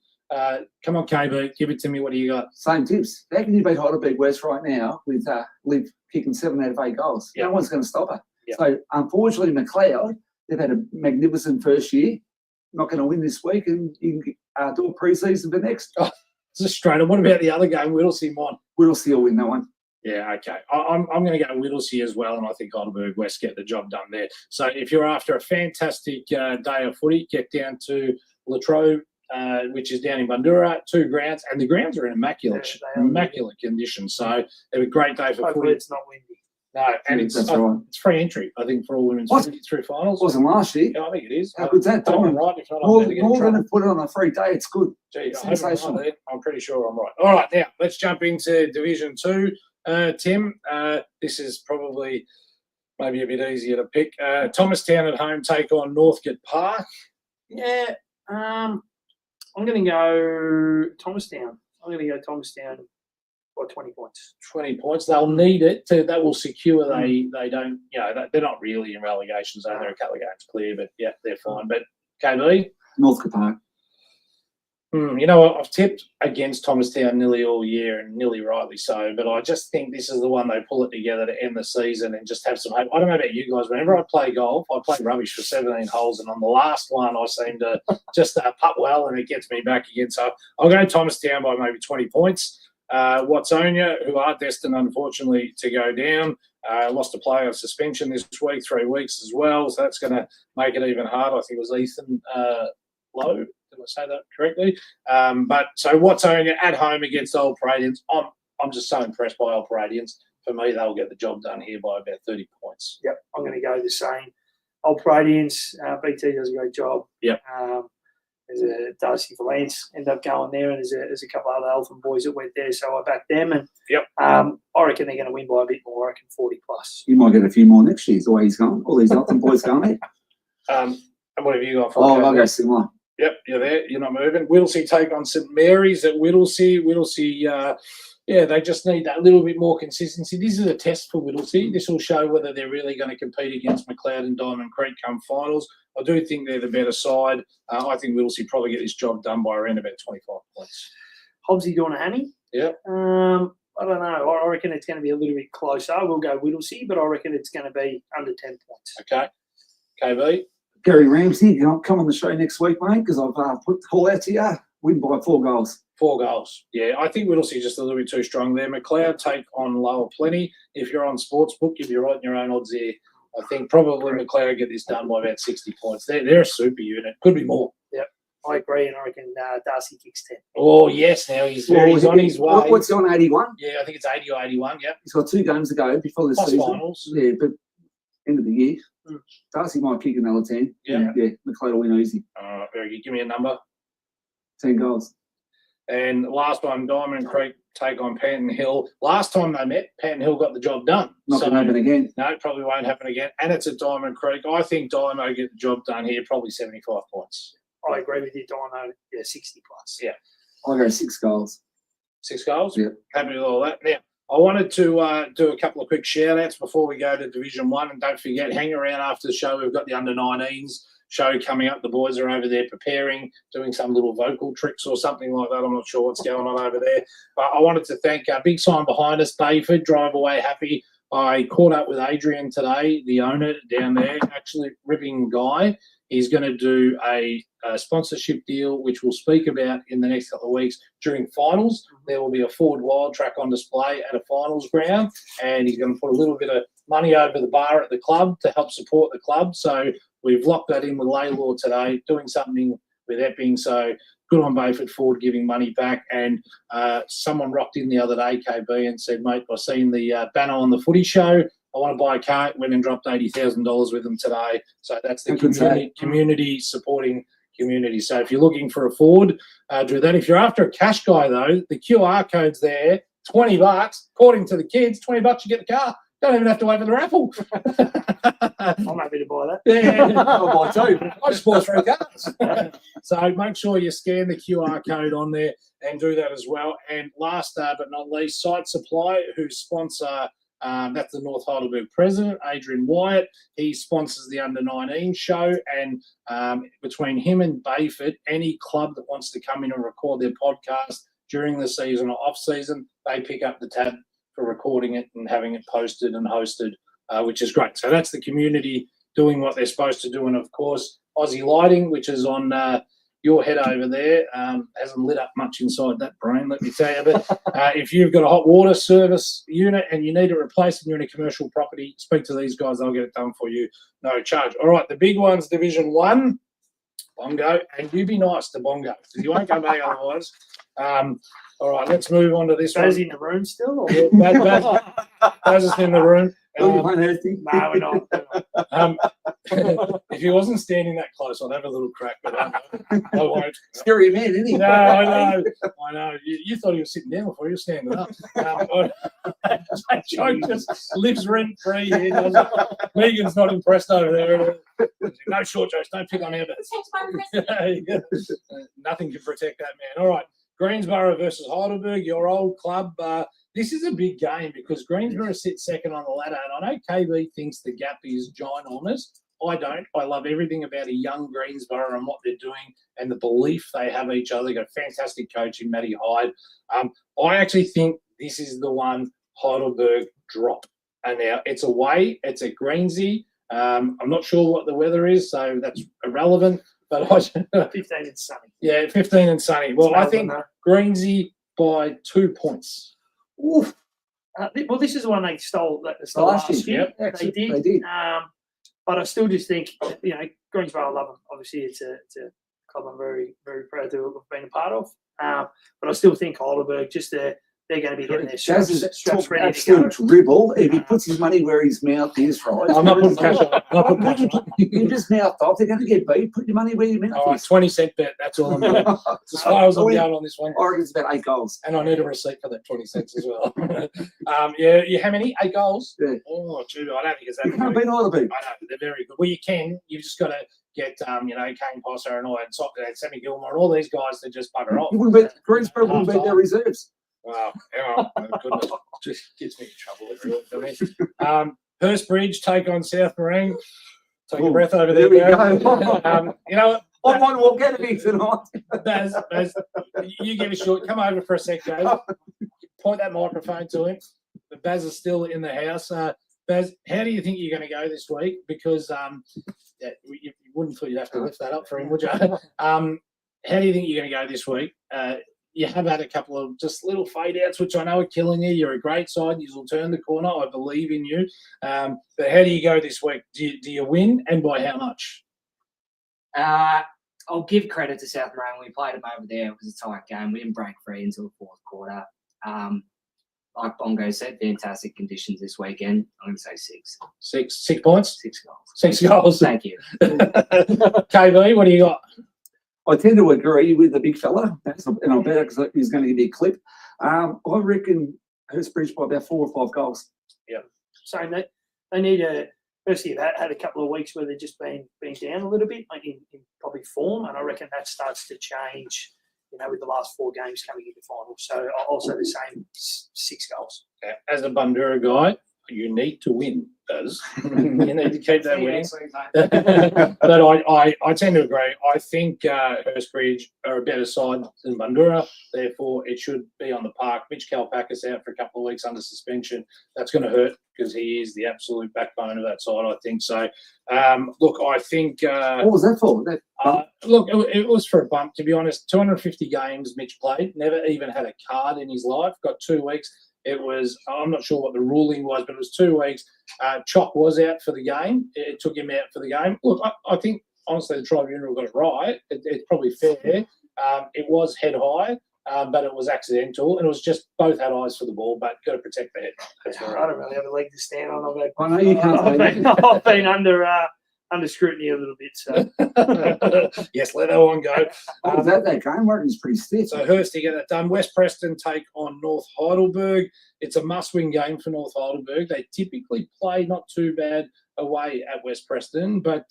Come on, KB, give it to me. What do you got? Same tips. How can you beat Heidelberg West right now with Liv kicking 7 out of 8 goals? Yep. No one's going to stop her. Yep. So, unfortunately, McLeod, they've had a magnificent first year. not going to win this week, and you can do a pre-season for next. It's a straight. What about the other game? Whittlesea won. Whittlesea will win that one. Yeah, okay. I'm going to go Whittlesea as well, and I think Heidelberg West get the job done there. So if you're after a fantastic day of footy, get down to Latrobe, which is down in Bundoora, 2 grounds, and the grounds are in immaculate condition. So they're a great day for Hopefully footy. it's not windy. No, and it's free entry, I think, for all women's footy through finals. It wasn't last year. Yeah, I think it is. How good's that, I'm Dom? right. If not, I'm going to get in More trouble. than put it on a free day, it's good. Gee, I hope I'm Sensational. right there. I'm pretty sure I'm right. All right, now let's jump into Division 2. Tim, this is probably maybe a bit easier to pick. Thomastown at home take on Northcote Park. Yeah, I'm going to go Thomastown. I'm going to go Thomastown by 20 points. 20 points. They'll need it. That will secure they don't, they're not really in relegation zone. They're a couple of games clear, but yeah, they're fine. But KB? Northcote Park. I've tipped against Thomastown nearly all year, and nearly rightly so, but I just think this is the one they pull it together to end the season and just have some hope. I don't know about you guys, whenever I play golf, I play rubbish for 17 holes, and on the last one, I seem to just putt well, and it gets me back again. So I'll go Thomastown by maybe 20 points. Watsonia, who are destined, unfortunately, to go down, lost a player of suspension this week, 3 weeks as well, so that's going to make it even harder. I think it was Ethan Lowe. Did I say that correctly? But so Watsonia at home against Old Paradians. I'm just so impressed by Old Paradians. For me, they'll get the job done here by about 30 points. Yep, I'm going to go the same. Old Paradians, BT does a great job. Yep. There's a Darcy Valence end up going there, and there's a couple of other Eltham boys that went there, so I back them. And I reckon they're going to win by a bit more. I reckon 40 plus. You might get a few more next year. The way he's going, all these Eltham boys going there. And what have you got for? I'll go similar. Yep, you're there. You're not moving. Whittlesea take on St Mary's at Whittlesea. Whittlesea, they just need that little bit more consistency. This is a test for Whittlesea. This will show whether they're really going to compete against McLeod and Diamond Creek come finals. I do think they're the better side. I think Whittlesea probably get this job done by around about 25 points. Hobbsy doing a hammy? Yeah. I don't know. I reckon it's going to be a little bit closer. We'll go Whittlesea, but I reckon it's going to be under 10 points. Okay. KB? Gary Ramsey, come on the show next week, mate, because I've put the call out to you. Win by 4 goals. 4 goals. Yeah, I think Whittlesea just a little bit too strong there. McLeod take on Lower Plenty. If you're on Sportsbook, if you're writing your own odds there, I think probably McLeod get this done by about 60 points. They're a super unit. Could be more. Yep, I agree, and I reckon Darcy kicks 10. Oh, yes, now he's on his way. What's he on, 81? Yeah, I think it's 80 or 81, yeah. He's got 2 games to go before the Plus season. finals. Yeah, but end of the year. Darcy might kick another 10. Yeah. McLeod will win easy. Very good. Give me a number. 10 goals. And last one, Diamond Creek take on Panton Hill. Last time they met, Panton Hill got the job done. Not going to happen again. No, it probably won't happen again. And it's at Diamond Creek. I think Dynamo get the job done here, probably 75 points. I agree with you, Dino. Yeah, 60 plus. Yeah. I'll go 6 goals. 6 goals? Yeah. Happy with all that. Now, I wanted to do a couple of quick shout-outs before we go to Division 1. And don't forget, hang around after the show. We've got the under-19s show coming up. The boys are over there preparing, doing some little vocal tricks or something like that. I'm not sure what's going on over there. But I wanted to thank our big sign behind us, Bayford, Drive Away Happy. I caught up with Adrian today, the owner down there, actually ripping guy. He's going to do a sponsorship deal, which we'll speak about in the next couple of weeks during finals. There will be a Ford Wild track on display at a finals ground, and he's going to put a little bit of money over the bar at the club to help support the club. So we've locked that in with Laylaw today, doing something with Epping. So good on Bayford Ford giving money back. And someone rocked in the other day, KB, and said, mate, I've seen the banner on the Footy show. I want to buy a car. Went and dropped $80,000 with them today. So that's the community supporting community. So if you're looking for a Ford, do that. If you're after a cash guy, though, the QR code's there, $20. According to the kids, $20 you get the car. Don't even have to wait for the raffle. I'm happy to buy that. Yeah, I'll buy too. I just bought 3 cars. So make sure you scan the QR code on there and do that as well. And last but not least, Site Supply, who sponsor, that's the North Heidelberg president, Adrian Wyatt. He sponsors the Under-19 show. And between him and Bayford, any club that wants to come in and record their podcast during the season or off-season, they pick up the tab for recording it and having it posted and hosted, which is great. So that's the community doing what they're supposed to do. And, of course, Aussie Lighting, which is on your head over there. Hasn't lit up much inside that brain, let me tell you. But if you've got a hot water service unit and you need to replace it and you're in a commercial property, speak to these guys. They'll get it done for you, no charge. All right, the big ones, Division 1, Bongo. And you be nice to Bongo because you won't come back otherwise. All right, let's move on to this one. Baz in the room still? Or? Yeah, Baz is in the room. No, we're not. If he wasn't standing that close, I'd have a little crack, but I won't. Scary man, isn't he? No, I know. You thought he was sitting down before he was standing up. That joke just lives rent free here. Doesn't it? Megan's not impressed over there. No short jokes. Don't pick on him. Nothing can protect that man. All right, Greensboro versus Heidelberg, your old club. This is a big game because Greensboro sits second on the ladder, and I know KB thinks the gap is ginormous. I don't. I love everything about a young Greensboro and what they're doing and the belief they have each other. They've got a fantastic coach in Matty Hyde. I actually think this is the one Heidelberg drop. And now it's away. It's at Greensy. I'm not sure what the weather is, so that's irrelevant. But 15 and sunny. Yeah, 15 and sunny. Well, I think Greensy by 2 points. Oof. Well, this is the one they stole last year. Yep. They did. But I still just think, Greensboro, I love them. Obviously, it's a club I'm very, very proud to have been a part of. But I still think Heidelberg, they're going to be getting their straps ready to go. Dribble. If he puts his money where his mouth is, right? I'm not putting cash on. You just mouth off. They're going to get beat. Put your money where your mouth All right, is. 20-cent bet. That's all I'm doing. As far as I'm down on this one. I reckon it's about 8 goals. And I need a receipt for that 20 cents as well. How many? 8 goals? Yeah. Oh, gee, I don't think it's that. You can't beat either people. I know, they're very good. Well, you can. You've just got to get, Kane Posser and all and Sammy Gilmore and all these guys to just bugger off. Greensboro wouldn't beat their reserves. Wow. Goodness. Just gets me in trouble every week. Hurstbridge take on South Marine. Take a breath over there. We go. You know what? I might walk out of here tonight. Baz, you give a short. Come over for a sec, Baz. Point that microphone to him. But Baz is still in the house. Baz, how do you think you're going to go this week? Because you wouldn't thought you'd have to lift that up for him, would you? How do you think you're going to go this week? You have had a couple of just little fade outs, which I know are killing you. You're a great side. You will turn the corner. I believe in you. But how do you go this week? Do you win, and by how much? I'll give credit to South Marine. We played them over there. It was a tight game. We didn't break free until the fourth quarter. Like Bongo said, fantastic conditions this weekend. I'm going to say 6. 6 points? 6 goals. 6 goals. Thank you. KB, what do you got? I tend to agree with the big fella, and I bet because he's going to give me a clip. I reckon Hurstbridge by about 4 or 5 goals. Yeah. So they need a. Firstly, they've had a couple of weeks where they've just been down a little bit in probably form, and I reckon that starts to change, with the last 4 games coming into final. So I'll say the same 6 goals. As a Bundoora guy, you need to win, Baz. You need to keep that winning. But I tend to agree. I think Hurstbridge are a better side than Bundoora. Therefore, it should be on the park. Mitch Kalpakis out for a couple of weeks under suspension. That's going to hurt because he is the absolute backbone of that side, I think. So, look, I think... what was that for? Look, it was for a bump, to be honest. 250 games Mitch played. Never even had a card in his life. Got 2 weeks. It was, I'm not sure what the ruling was, but it was 2 weeks. Chock was out for the game. It took him out for the game. Look, I think, honestly, the tribunal got it right. It's probably fair. It was head high, but it was accidental. And it was just both had eyes for the ball, but got to protect the head. I don't really have a leg to stand on. I know you can't. I've been under scrutiny a little bit. So yes, let that one go. That game was pretty stiff. So Hurst to get that done. West Preston take on North Heidelberg. It's a must-win game for North Heidelberg. They typically play not too bad away at West Preston, but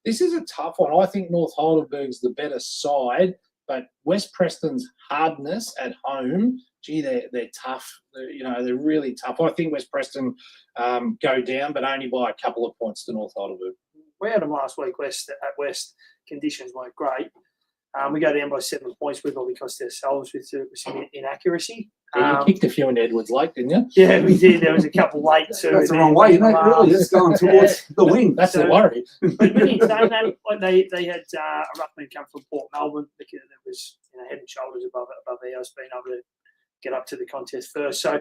this is a tough one. I think North Heidelberg's the better side, but West Preston's hardness at home, gee, they're tough. They're really tough. I think West Preston go down, but only by a couple of points to North Heidelberg. We had them last week. West conditions weren't great. We go down by 7 points. We probably cost ourselves with some inaccuracy. You kicked a few in Edwards Lake, didn't you? Yeah, we did. There was a couple late too. That's the wrong way, isn't it? Really, it's going towards the wing. That's the worry. But in saying that, like they had a ruckman come from Port Melbourne that was head and shoulders above ours, being able to get up to the contest first. So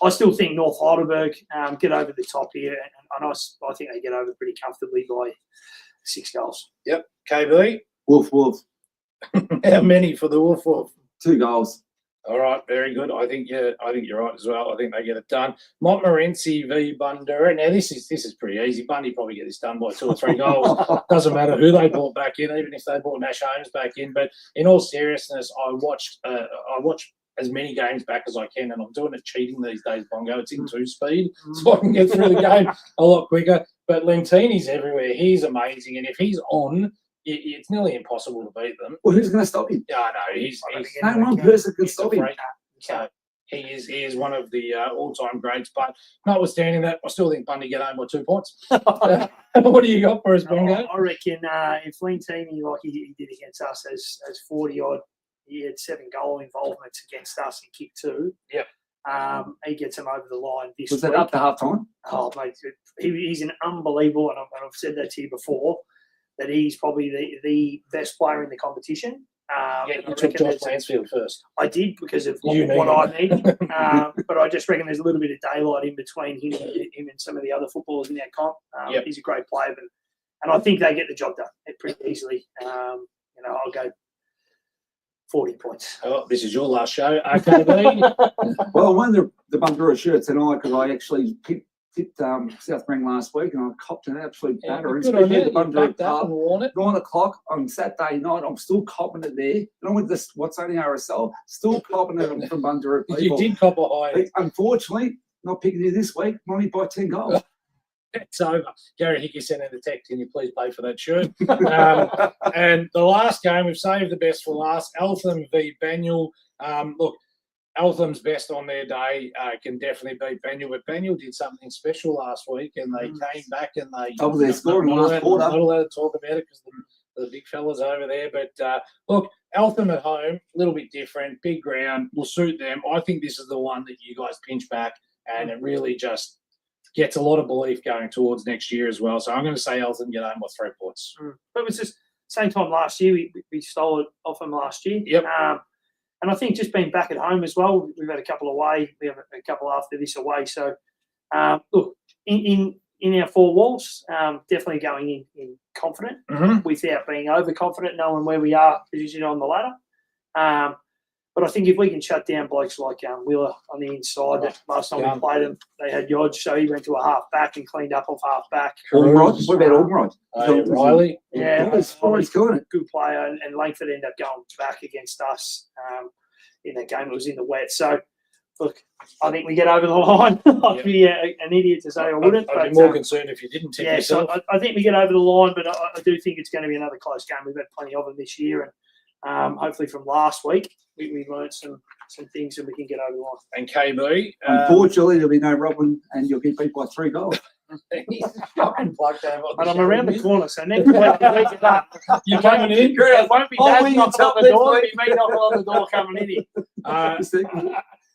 I still think North Heidelberg get over the top here, and I think they get over pretty comfortably by 6 goals. Yep. KB. Wolf. How many for the Wolf? 2 goals. All right, very good. I think you're right as well. I think they get it done. Montmorency v Bundoora. Now this is pretty easy. Bundy probably get this done by 2 or 3 goals. Doesn't matter who they brought back in, even if they brought Nash Holmes back in. But in all seriousness, I watched as many games back as I can, and I'm doing it cheating these days, Bongo. It's in 2 speed, so I can get through the game a lot quicker. But Lentini's everywhere. He's amazing, and if he's on, it's nearly impossible to beat them. Well, who's going to stop him? Yeah, I know. He's no one person can stop him. So he is one of the all-time greats. But notwithstanding that, I still think Bundy get home by 2 points. What do you got for us, Bongo? I reckon if Lentini, like he did against us as 40-odd, he had 7 goal involvements against us and kicked 2. Yep. He gets him over the line this Was week. that up to half time? Oh, mate, he's an unbelievable, and I've said that to you before, that he's probably the best player in the competition. You took Josh Lansfield first. I did because of You what I need need. But I just reckon there's a little bit of daylight in between him and some of the other footballers in our comp. Yep. He's a great player, and I think they get the job done pretty easily. I'll go 40 points. Oh, this is your last show. Okay, Well, I won the Bundoora shirt tonight because I actually tipped South Bank last week, and I copped an absolute batter. Good on you. The Bundoora pub, worn it. 9 o'clock on Saturday night. I'm still copping it there. And I'm with this what's only RSL, still copping it from Bundoora people. You did cop a high. Unfortunately, not picking you this week. Only by 10 goals. It's over. Gary Hickey sent in a text. Can you please pay for that shirt? And the last game, we've saved the best for last. Eltham v Banyul. Look, Eltham's best on their day can definitely beat Banyul, but Banyul did something special last week, and they came back and they. They're scoring in the last quarter. Not allowed to talk about it because the big fellas over there. But look, Eltham at home, a little bit different, big ground, will suit them. I think this is the one that you guys pinch back, and it really just gets a lot of belief going towards next year as well. So I'm going to say Eltham get home by 3 points. But it was just same time last year. We stole it off them last year. Yep. And I think just being back at home as well, we've had a couple away. We have a couple after this away. So, look, in our 4 walls, definitely going in confident without being overconfident, knowing where we are positioned on the ladder. But I think if we can shut down blokes like Wheeler on the inside, that last time we played them, they had Yodge, so he went to a half back and cleaned up off half back. What about Aldenrod? Riley? Yeah, he's good. Good player, and Langford ended up going back against us in that game. It was in the wet. So, look, I think we get over the line. I'd be an idiot to say I wouldn't. I'd be more concerned if you didn't tip yourself. So I think we get over the line, but I do think it's going to be another close game. We've had plenty of them this year, and hopefully from last week we learned some things and we can get over the line. And KB, unfortunately, there'll be no Robin, and you'll get beat by 3 goals. He's fucking plugged over. But I'm around the corner, so next week you're coming in. It won't be Dad knocking on the door. It'll be me knocking on the door coming in here.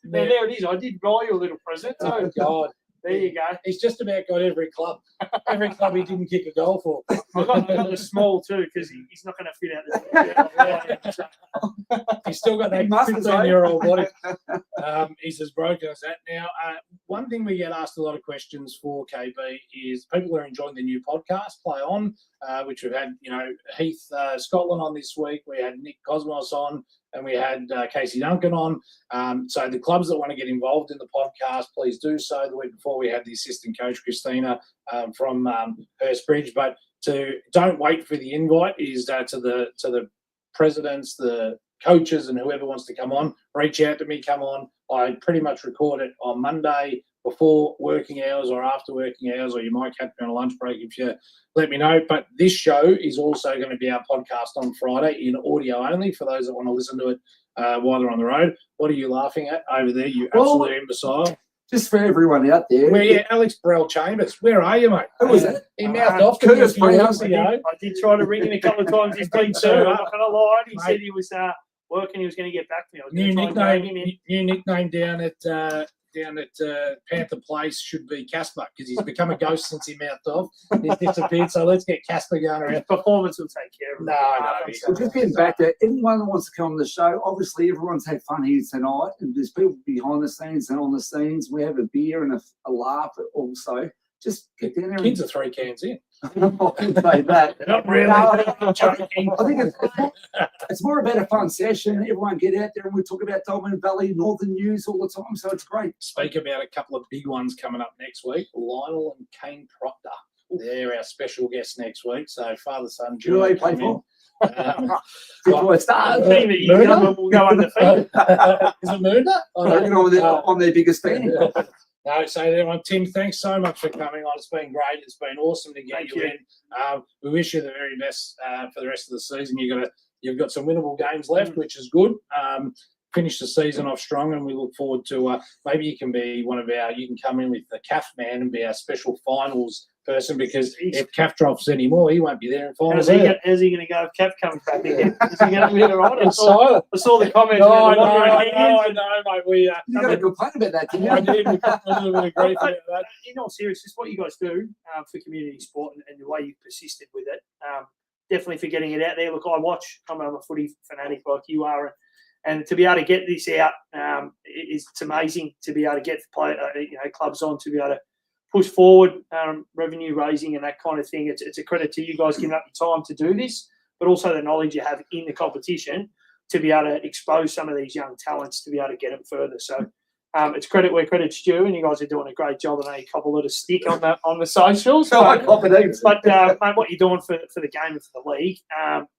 There it is. I did buy you a little present. Oh, God. There you go. He's just about got every club. Every club he didn't kick a goal for. I got the small too because he's not going to fit out the. He's still got that 15-year-old body. He's as broken as that. Now, one thing we get asked a lot of questions for, KB, is people are enjoying the new podcast, Play On, which we've had, Heath Scotland on this week. We had Nick Cosmos on, and we had Casey Duncan on. So the clubs that want to get involved in the podcast, please do so. The week before, we had the assistant coach, Christina, from Hurstbridge. But don't wait for the invite. Is to the presidents, the coaches, and whoever wants to come on, reach out to me, come on. I pretty much record it on Monday before working hours or after working hours, or you might catch me on a lunch break if you let me know. But this show is also going to be our podcast on Friday in audio only for those that want to listen to it while they're on the road. What are you laughing at over there, you absolute imbecile? just for everyone out there. Well, yeah, Alex Burrell Chambers. Where are you, mate? Who was that? He mouthed off to me a Curtis few weeks Brown. ago. I did try to ring him a couple of times this week too. I'm not going to lie. He Mate. said he was working. He was going to get back to me. I was New going to try and drag nickname, him in. new nickname down at Panther Place should be Casper because he's become a ghost since he mouthed off. He's disappeared. So let's get Casper going around. His performance will take care of it. So just getting back to anyone that wants to come on the show, obviously everyone's had fun here tonight, and there's people behind the scenes and on the scenes. We have a beer and a laugh also. Just get down there. Kids are 3 cans in. I can say that. Not really. No, I think it's more about a fun session. Everyone get out there and we talk about Dolman Valley, Northern News all the time, so it's great. Speak about a couple of big ones coming up next week. Lionel and Kane Proctor. They're our special guests next week. So father, son, Who do they play for? Detroit Stars. Team that you will go undefeated. Is it Murder? On their biggest fan. No, so everyone, Tim, thanks so much for coming on. It's been great. It's been awesome to get Thank you you. in. We wish you the very best for the rest of the season. You've got some winnable games left, which is good. Finish the season off strong, and we look forward to maybe you can be you can come in with the CAF man and be our special finals person, because if CAF drops anymore, he won't be there in finals. How's he going to go if Cap comes back again? Is he going to be all right? I saw the comments. No, I know, mate. You got to complain about that, didn't you? I did. We got a little bit of grief about that. In all seriousness, what you guys do for community sport and the way you've persisted with it, definitely for getting it out there. Look, I'm a footy fanatic like you are, and to be able to get this out, it's amazing to be able to get clubs on, to be able to push forward revenue raising and that kind of thing. It's a credit to you guys giving up your time to do this, but also the knowledge you have in the competition to be able to expose some of these young talents to be able to get them further. So it's credit where credit's due, and you guys are doing a great job. And you cop a lot of stick on the socials. But mate, what you're doing for the game and for the league,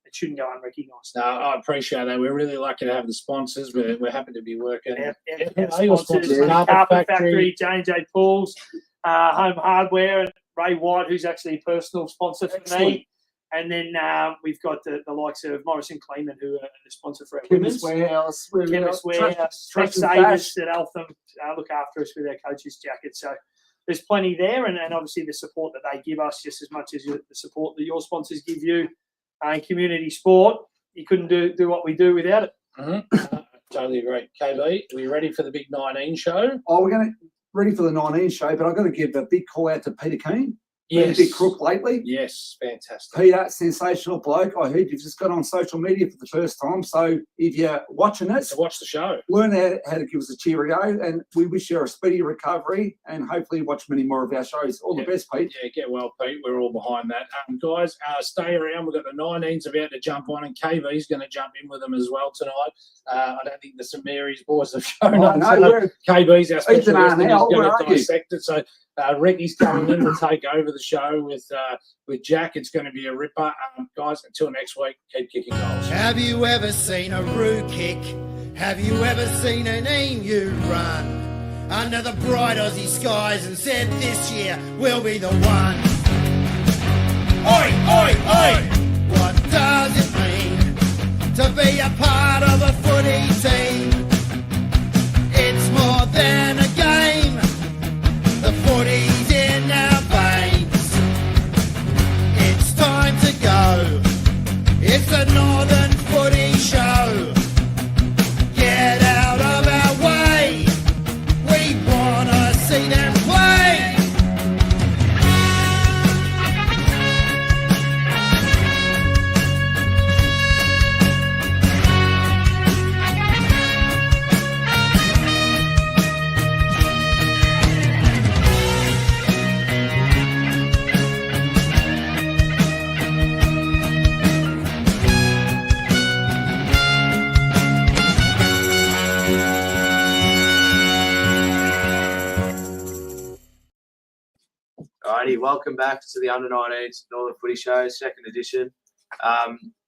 it shouldn't go unrecognised. No, I appreciate that. We're really lucky to have the sponsors. We're happy to be working. Our sponsors, Carpet Factory, J&J Pools, Home Hardware, and Ray White, who's actually a personal sponsor for me. And then we've got the likes of Morrison Kleeman, who are the sponsor for our Chemist women's. Warehouse. Chemist Warehouse. Trust Savers that Eltham look after us with our coaches' jackets. So there's plenty there, and obviously the support that they give us, just as much as the support that your sponsors give you in community sport. You couldn't do what we do without it. Mm-hmm. Totally agree. KB, are you ready for the big 19 show? Oh, we're going to ready for the 19 show, but I've got to give a big call out to Peter Keane. Yes. Big crook lately. Yes, fantastic. Peter, sensational bloke. I heard you've just got on social media for the first time. So if you're watching it, So watch the show. learn how to give us a cheerio. And we wish you a speedy recovery and hopefully watch many more of our shows. All the best, Pete. Yeah, get well, Pete. We're all behind that. Guys, stay around. We've got the 19s about to jump on, and KV's going to jump in with them as well tonight. I don't think the St Mary's boys have shown up. No, KV's our special Ethan guest, and he's Arnell, where going are to you? dissect it. So Recky's coming in to take over the show with Jack. It's going to be a ripper. Guys, until next week, keep kicking goals. Have you ever seen a roo kick? Have you ever seen an emu run under the bright Aussie skies and said this year we'll be the one? Oi, oi, oi! What does it mean to be a part of a footy team? It's more than a game. The footy's in our veins. It's time to go. It's the Northern Footy Show. Get out of our way. We wanna see them play. Alrighty, welcome back to the Under 19s Northern Footy Show, second edition.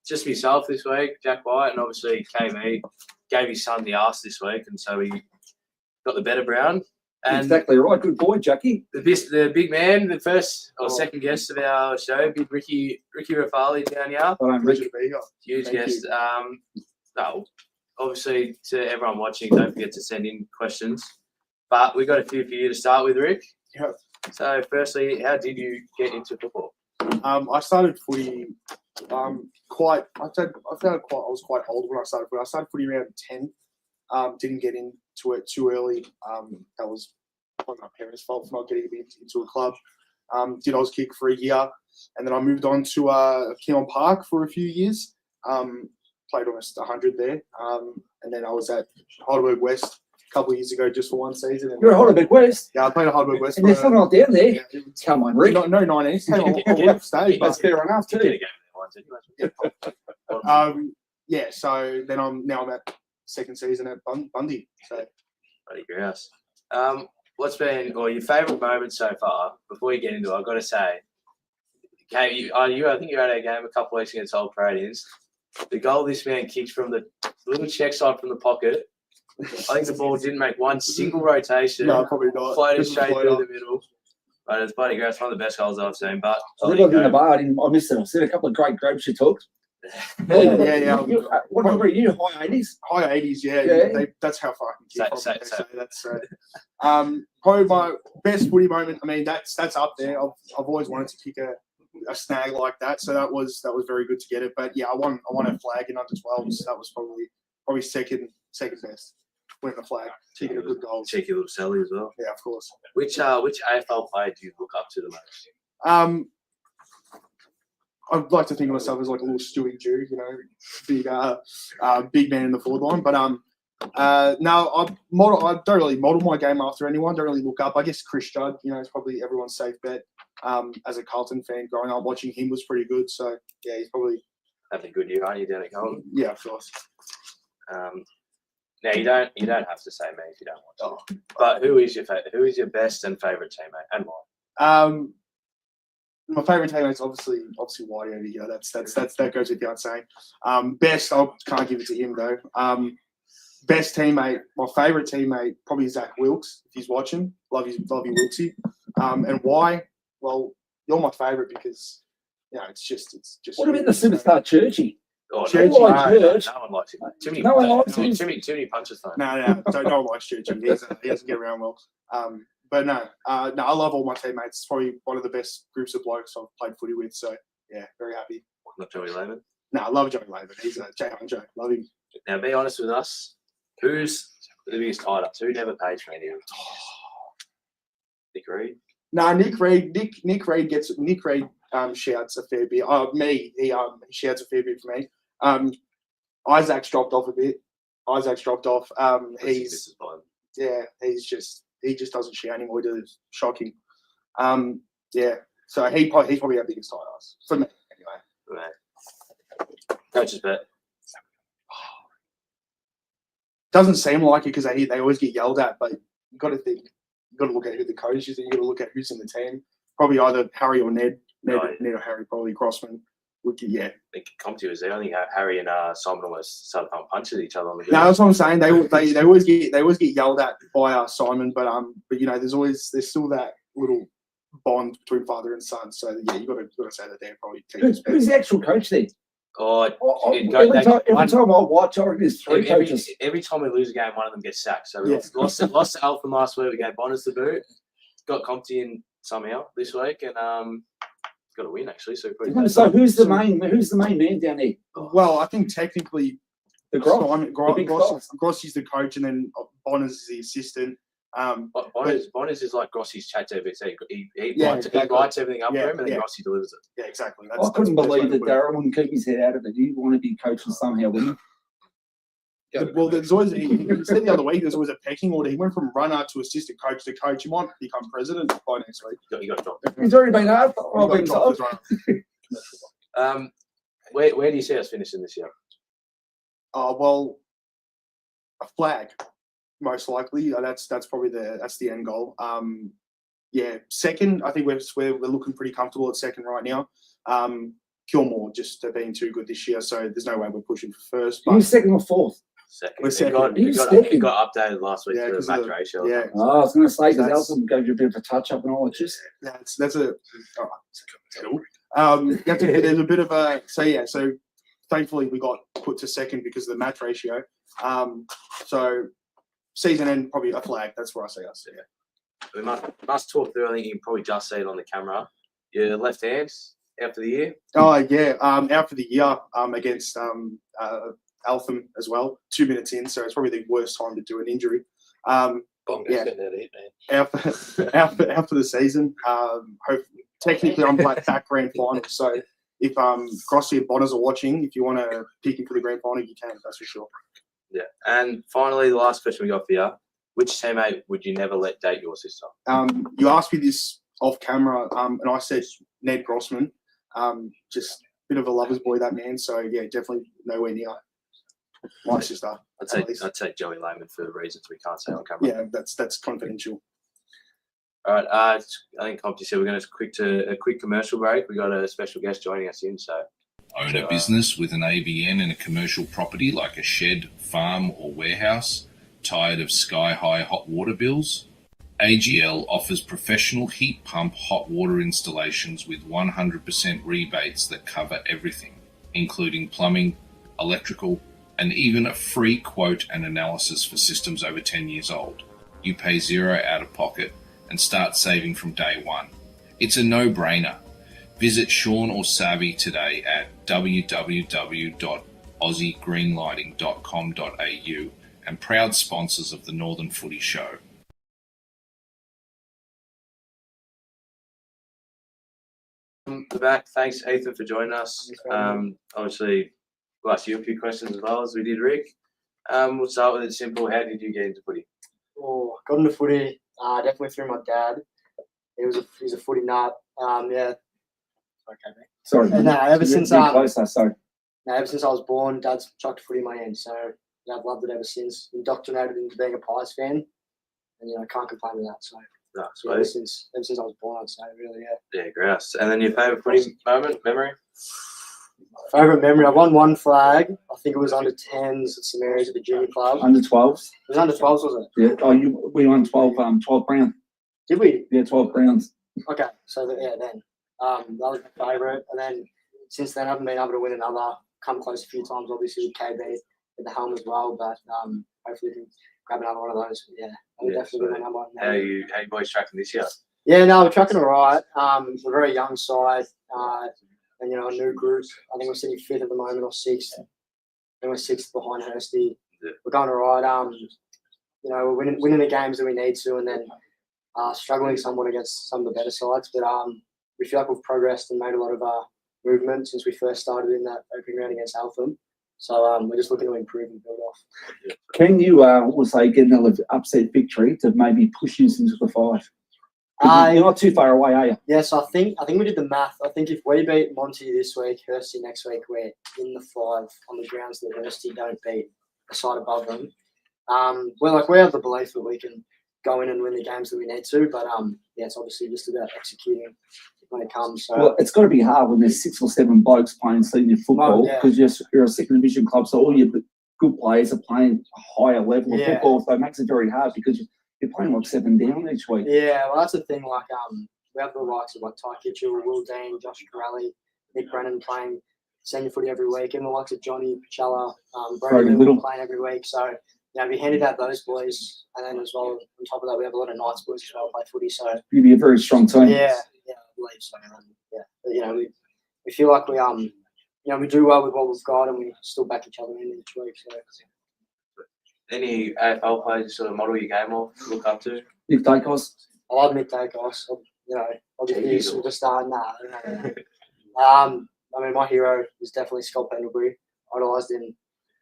Just myself this week, Jack White, and obviously KV gave his son the arse this week, and so he got the better Brown. And Exactly right. Good boy, Jackie. the big man, the first or second guest of our show, big Ricky Rafali down here. Huge Thank guest. No, obviously to everyone watching, don't forget to send in questions. But we got a few for you to start with, Rick. Yeah. So, firstly, how did you get into football? I started footy quite. I was quite old when I started footy. I started footy around 10. Didn't get into it too early. That was probably my parents' fault for not getting me into a club. Did Oz kick for a year, and then I moved on to Keon Park for a few years. Played almost 100 there, and then I was at Heidelberg West a couple of years ago just for one season. And You're at Heidelberg West. Yeah, I played at Heidelberg West. And they're still not down there. Yeah, Come on, Rick. no 19s. I would have stayed. That's fair enough too. Yeah, so then I'm at second season at Bundy. So Bloody grouse. What's been your favourite moment so far? Before you get into it, I've got to say, I think you had a game a couple of weeks against Old Paradians. The goal this man kicked from the little check side from the pocket. I think the ball didn't make one single rotation. No, probably not. Floated Just straight float through up. the middle. But it's bloody grouse, one of the best goals I've seen. But I think I was in the bar. I missed it. I said a couple of great grapes you talked. Yeah. What number are you? High 80s? High 80s, yeah. Yeah. That's how far I can kick. So- That's probably my best footy moment. I mean, that's up there. I've always wanted to kick a snag like that, so that was very good to get it. But yeah, I won a flag in under 12s. That was probably second best. Winning the flag, kicking a good goal. Cheeky little Sally as well. Yeah, of course. Which AFL player do you look up to the most? I'd like to think of myself as like a little Stewie Jew, big man in the forward line. But no, I don't really model my game after anyone. Don't really look up. I guess Chris Judd, is probably everyone's safe bet. As a Carlton fan, growing up watching him was pretty good. So yeah, he's probably having a good year, aren't you, down at Carlton? Yeah, of course. Now you don't have to say me if you don't want to. But who is your best and favourite teammate and why? My favourite teammate's obviously Whitey over here. That goes without saying. Best, I can't give it to him though. Best teammate, my favourite teammate, probably Zach Wilkes if he's watching. Love you, Wilksy. And why? Well, you're my favourite because it's just. What about the superstar Churchy? Oh, Churchy. no one likes him. Too many punches though. No, no one likes Churchy. He doesn't get around well. But no, I love all my teammates. It's probably one of the best groups of blokes I've played footy with. So yeah, very happy. Not Joey Lehman? No, I love Joey Lehman. He's a J-Huncho. Love him. Now, be honest with us. Who's the biggest tied up? Who never pays for any of it? Nick Reid? No, Nick Reid shouts a fair bit. He shouts a fair bit for me. Isaac's dropped off a bit. He just doesn't shout anymore. It's shocking. Yeah. So he's probably our biggest tight ass for me anyway. Right. Coach's bet. Doesn't seem like it because they always get yelled at, but you got to think. You got to look at who the coach is, and you got to look at who's in the team. Probably either Harry or Ned. Ned or Harry, probably Crossman. Yeah. I think Compty was there. I think Harry and Simon almost started punching each other on the No, that's what I'm saying. They always get yelled at by Simon, but there's still that little bond between father and son. So yeah, you got to say that they're probably who's the actual coach then? Every time I watch, I reckon there's three coaches. Every time we lose a game, one of them gets sacked. So we lost to Alpha last week. We gave Bonners the boot. Got Compty in somehow this week, and got a win actually. So who's the main man down there? Well, I think technically Grossy's the coach, and then Bonners is the assistant. Bonners is like Grossy's chat GPT. He writes everything up for him, and then Grossy delivers it. Yeah, exactly. I couldn't believe that Darren wouldn't keep his head out of it. He wanted to be coaching somehow, wouldn't he? Well, there's always he said the other week there's always a pecking order. He went from runner to assistant coach to coach. He might become president by next week. He got dropped. He's already been asked. Where do you see us finishing this year? Well, a flag, most likely. That's probably the end goal. Second. I think we're looking pretty comfortable at second right now. Kilmore just being too good this year, so there's no way we're pushing for first. But who's second or fourth? Second. We're second. It got updated last week to the match ratio. Yeah. I was going to say because Elton gave you a bit of a touch up and all. It's just that's a. There's a bit of a so thankfully we got put to second because of the match ratio. So season end, probably a flag. That's where I see us. Yeah. We must talk through. I think you can probably just see it on the camera. Your left hand out for the year. Oh yeah, out for the year against Eltham as well. 2 minutes in, so it's probably the worst time to do an injury. Yeah, out for the season. Technically, I'm back grand final. So if Crossy and Bonners are watching, if you want to pick him for the grand final, you can. That's for sure. Yeah, and finally, the last question we got for you: which teammate would you never let date your sister? You asked me this off camera, and I said Ned Grossman. Just a bit of a lover's boy, that man. So yeah, definitely nowhere near my sister. I'd say Joey Lehman for reasons we can't say on camera. Yeah, that's confidential. All right. I think Compty said we're going to a quick commercial break. We got a special guest joining us in. So Own a business with an ABN in a commercial property like a shed, farm, or warehouse? Tired of sky-high hot water bills? AGL offers professional heat pump hot water installations with 100% rebates that cover everything, including plumbing, electrical, and even a free quote and analysis for systems over 10 years old. You pay $0 out of pocket and start saving from day one. It's a no-brainer. Visit Sean or Savvy today at www.aussiegreenlighting.com.au and proud sponsors of the Northern Footy Show. The back. Thanks, Ethan, for joining us. Obviously, we'll ask you a few questions as well as we did Rick. We'll start with it simple. How did you get into footy? Oh, got into footy definitely through my dad. He's a footy nut. Yeah. Okay, mate. Sorry. No, ever since closer, sorry. No, ever since I was born, Dad's chucked footy in my hand. So yeah, I've loved it ever since. Indoctrinated into being a Pies fan, and can't complain with that. So. So ever since I was born, I'd say, really, yeah. Yeah, grouse. And then your favourite footy memory? Favourite memory? I won one flag. I think it was under 10s at St Mary's at the junior club. Under 12s? It was under 12s, was it? Yeah. Oh, we won 12 brown. Did we? Yeah, 12 browns. Okay, so then that was my favourite. And then since then, I haven't been able to win another. Come close a few times, obviously, with KB at the helm as well. But hopefully, we can grab another one of those. But yeah, definitely my number one. How you boys tracking this year? Yeah, no, we're tracking all right. We're a very young side, and a new group. I think we're sitting 5th at the moment or 6th. And we're 6th behind Hursty. Yeah. We're going all right. We're winning the games that we need to, and then struggling somewhat against some of the better sides. But we feel like we've progressed and made a lot of movement since we first started in that opening round against Eltham. So we're just looking to improve and build off. Can you also get another upset victory to maybe push you into the 5? You're not too far away, are you? Yes, I think we did the math. I think if we beat Monty this week, Hursty next week, we're in the 5 on the grounds that Hursty don't beat the side above them. We have the belief that we can go in and win the games that we need to, but it's obviously just about executing when it comes. So. Well, it's got to be hard when there's 6 or 7 blokes playing senior football because you're a second division club, so all your good players are playing a higher level of football, so it makes it very hard because you're playing 7 down each week. Yeah, well, that's the thing. We have the likes of Ty Kitchell, Will Dean, Josh Corrali, Nick Brennan playing senior footy every week, and the likes of Johnny Pachella, Brody Little playing every week. So we handed out those boys, and then as well on top of that, we have a lot of Knights boys as well play footy. So you'd be a very strong team. Yeah, I believe so. But, we feel like we we do well with what we've got, and we still back each other in each week. So. Any AFL players you sort of model your game off, look up to? Nick Dacos. I love Nick Dacos. Obviously, we'll just start now. My hero is definitely Scott Pendlebury. Idolised him.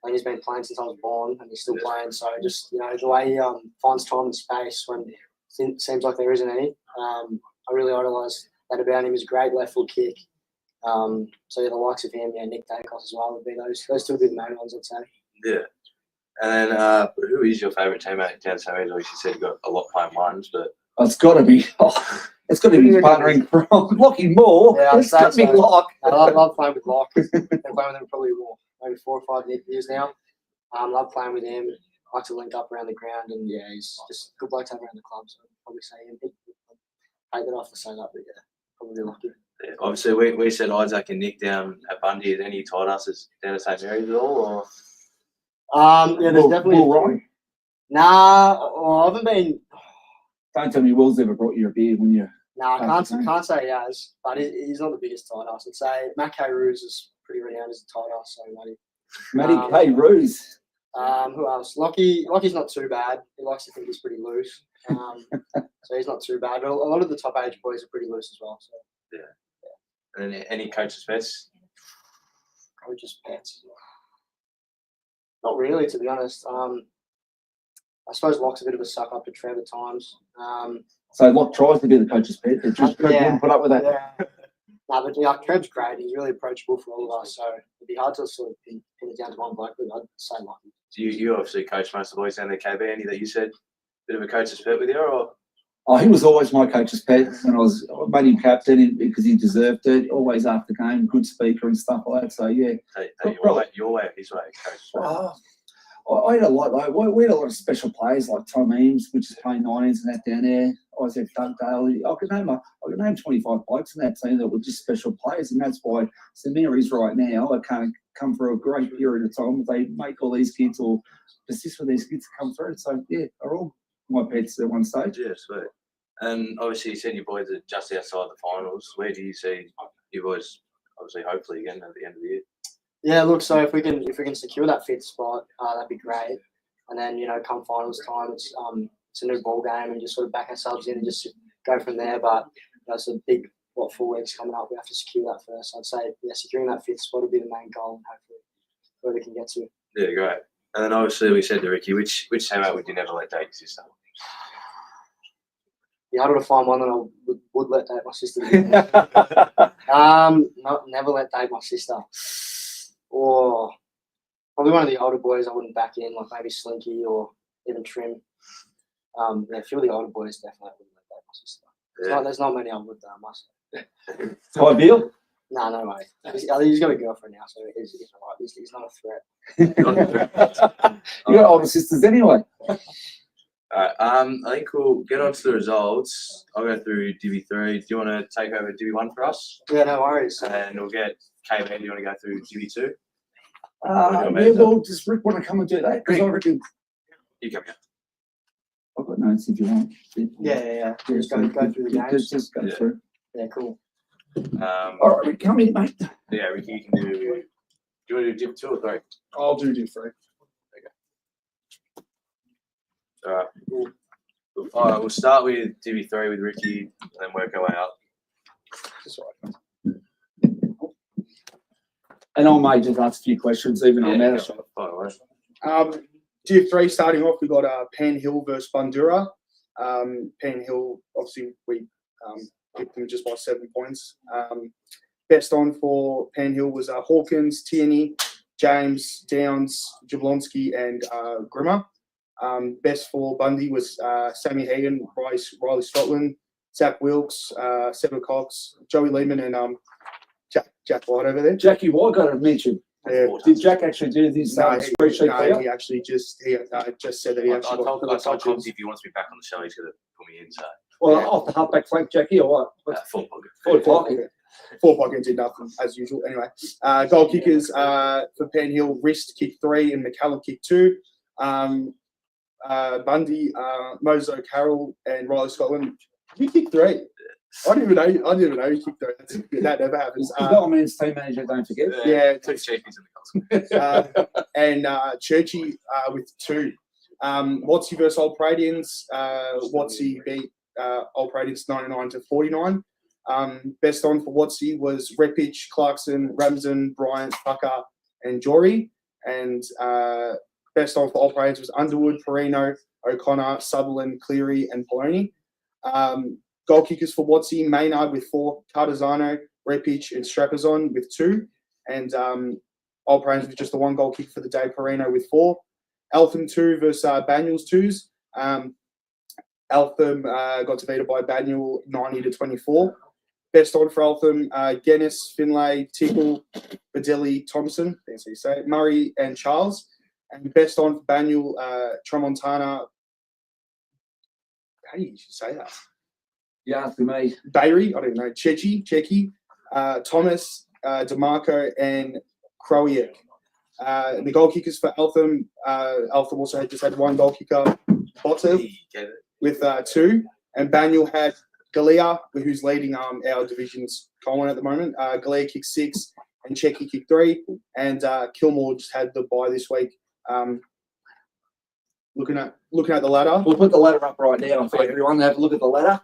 And he's been playing since I was born, and he's still playing. So just the way he finds time and space when it seems like there isn't any. I really idolise that about him. He's a great left foot kick. The likes of him, Nick Dacos as well would be those 2 would be the main ones, I'd say. Yeah. And then who is your favourite teammate down St Mary's? Obviously, you said you've got a lot playing ones, but it's got to be partnering from Lockie Moore. Yeah, it's got to be Lock. I love playing with Lock. I've been playing with him probably maybe 4 or 5 years now. Love playing with him. Like to link up around the ground, and he's just a good bloke to have around the club. So I'd probably say him. I hate that I have to say that, but probably Lockie. Yeah, obviously, we said Isaac and Nick down at Bundy. Is any tied us down at St Mary's at all? Or? There's definitely Nah, well, I haven't been. Don't tell me Will's ever brought you a beer when you. Nah, I can't say he has, but he's not the biggest tight ass. I'd say Matt K. Ruse is pretty renowned as a tight ass, so Matty K. Ruse. Who else? Lockie's not too bad. He likes to think he's pretty loose. So he's not too bad. But a lot of the top age boys are pretty loose as well. So yeah. And then any coach's bets? Coach's pets. Not really, to be honest. I suppose Locke's a bit of a suck up to Trev at times. So Locke tries to be the coach's pet. They just wouldn't put up with that. Yeah. No, but yeah, Trev's great. He's really approachable for all of us. So it'd be hard to sort of pin it down to one bloke, but I'd say Lockie. You obviously coach most of the boys down there, KB. Any that you said bit of a coach's pet with you, or? Oh, he was always my coach's pet when I made him captain because he deserved it. Always after game, good speaker and stuff like that. So yeah. Your way, his way, coach. I had a lot. We had a lot of special players like Tom Eames, which is playing 19s and that down there. Isaac Doug Daly. I could name 25 blokes in that team that were just special players, and that's why Samir is right now. I can't come for a great period of time. They make all these kids or persist for these kids to come through. So yeah, they're all my pets at one stage. Yeah, sweet. And obviously, you said your boys are just outside the finals. Where do you see your boys? Obviously, hopefully again at the end of the year. Yeah, look. So if we can secure that fifth spot, that'd be great. And then come finals time, it's a new ball game, and just sort of back ourselves in and just go from there. But it's a big 4 weeks coming up. We have to secure that first. I'd say securing that fifth spot would be the main goal, and hopefully where we can get to. Yeah, great. And then obviously we said to Ricky, which teammate would you never let date your sister? Be harder to find one that I would let date my sister. Never let date my sister. Or probably one of the older boys I wouldn't back in, like maybe Slinky or even Trim. A few of the older boys definitely wouldn't let date my sister. There's not many I would, I must say. So ideal? No way. He's got a girlfriend now, so he's all right. He's not a threat. You got older sisters anyway. Alright, I think we'll get on to the results. I'll go through Divi 3. Do you want to take over Divi 1 for us? Yeah, no worries. And we'll get KB. Do you want to go through Divi 2? Well, does Rick want to come and do that? Because I reckon you come here. I've got notes if you want. Yeah. Just go through the games. Just go through. Yeah, cool. All right, Rick, come in, mate. Yeah, Ricky, you can do. Do you want to do Div 2 or 3? I'll do Div 3. Alright. Alright, we'll start with Divi 3 with Ricky and then work our way up. That's right. And I may just ask a few questions, even on that. Div 3 starting off, we got Pan Hill versus Bundura. Pan Hill, obviously, we picked them just by 7 points. Best on for Pan Hill was Hawkins, Tierney, James, Downs, Jablonski, and Grimmer. Best for Bundy was Sammy Hagan, Riley Scotland, Zach Wilkes, Seba Cox, Joey Lehman, and Jack White over there. Jackie White got a mention. Yeah. Did Jack actually do this spreadsheet? No, he actually just said that he actually got I told Cox if he wants me back on the show, he's going to put me in. So. Well, off the halfback flank, Jackie, or what? Forward pocket. Forward pocket did nothing as usual. Anyway, goal kickers for Pan Hill, Wrist kick 3 and McCallum kick 2. Bundy, Mozo Carroll, and Riley Scotland. You kick 3. I didn't even know you kicked 3. That never happens. Development's team manager, don't forget. Yeah, two Churchies in the goals. and Churchy with 2. Watsy versus Old Pradians. Watsy beat Old Pradians 99-49. Best on for Watsy was Repich, Clarkson, Ramsden, Bryant, Tucker, and Jory. And best on for Old Pradians was Underwood, Perino, O'Connor, Sutherland, Cleary, and Poloni. Goal kickers for Watsy, Maynard with 4, Cardazano, Repich, and Strapazon with 2. And Old Pradians with just the 1 goal kick for the day, Perino with 4. Eltham 2 versus Banyuls 2s. Eltham got defeated by Banyul 90-24. Best on for Eltham, Guinness, Finlay, Tickle, Badilli, Thompson, that's how you say it, Murray, and Charles. And best on for Banyul, Tramontana. How do you say that? Yeah, for me. Bayri, I don't know. Chechi, Thomas, DeMarco, and Krowiak. And the goal kickers for Eltham, Eltham also just had one goal kicker, Botter, with 2. And Banyul had Galea, who's leading our division's column at the moment. Galea kicked 6 and Checky kicked 3. And Kilmore just had the bye this week. Looking at the ladder. We'll put the ladder up right now for everyone to have a look at the ladder.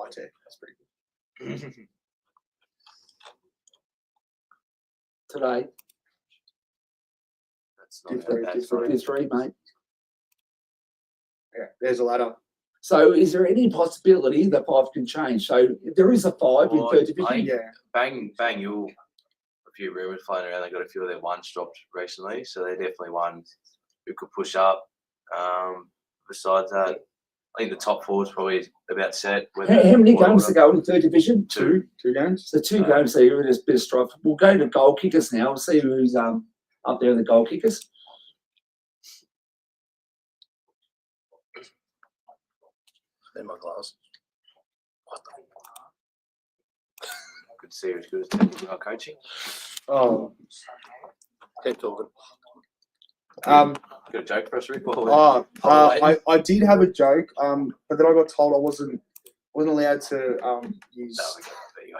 That's pretty good. Today. That's not Tier 3, mate. Yeah, there's a ladder. So is there any possibility that 5 can change? So there is a 5 in third division. Bang, you'll a few rumours flying around. They got a few of their ones dropped recently, so they're definitely ones who could push up. Besides that, I think the top 4 is probably about set. How many games to go in third division? 2 games. So 2 games there. There's a bit of strife. We'll go to goal kickers now. We'll see who's up there in the goal kickers. In my class. Good to see you as good as technically our coaching. Oh, Keep talking. Um, Got a joke for us, Rick? I did have a joke, but then I got told I wasn't allowed to use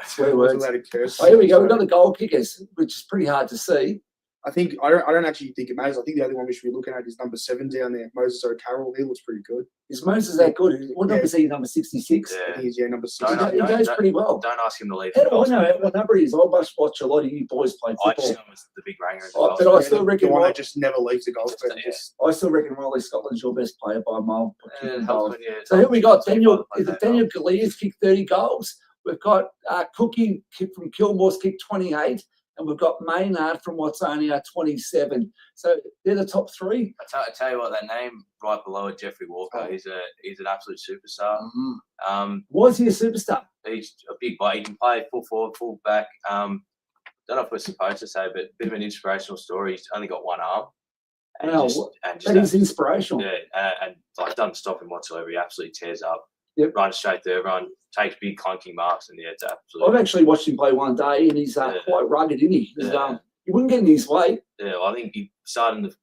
Swear words. allowed to curse. Oh, here we go. We've got the goal kickers, which is pretty hard to see. I don't actually think it matters. I think the only one we should be looking at is number 7 down there, Moses O'Carroll. He looks pretty good. Is Moses that good? What number is he? Number 66? I think he's number 6. He goes pretty well. Don't ask him to leave. How do I know what number he is? I must watch a lot of you boys play I just football. know it's the big ranger. But I still reckon the one that just never leaves the goal. I still reckon Riley Scotland's your best player by a mile. So here we got Daniel Galea's kicked 30 goals. We've got Cookie from Kilmore's kicked 28. And we've got Maynard from Watsonia 27. So they're the top 3. I tell you what, that name right below it, Jeffrey Walker, he's an absolute superstar. Why is he a superstar? He's a big boy. He can play full forward, full back. Don't know if we're supposed to say, but a bit of an inspirational story. He's only got one arm. That is inspirational. Yeah, and like doesn't stop him whatsoever. He absolutely tears up. Yep. Runs straight through everyone, takes big clunking marks, and it's absolutely. I've actually watched him play one day, and he's quite rugged, isn't he? He wouldn't get in his way. Yeah, well, I think he started in the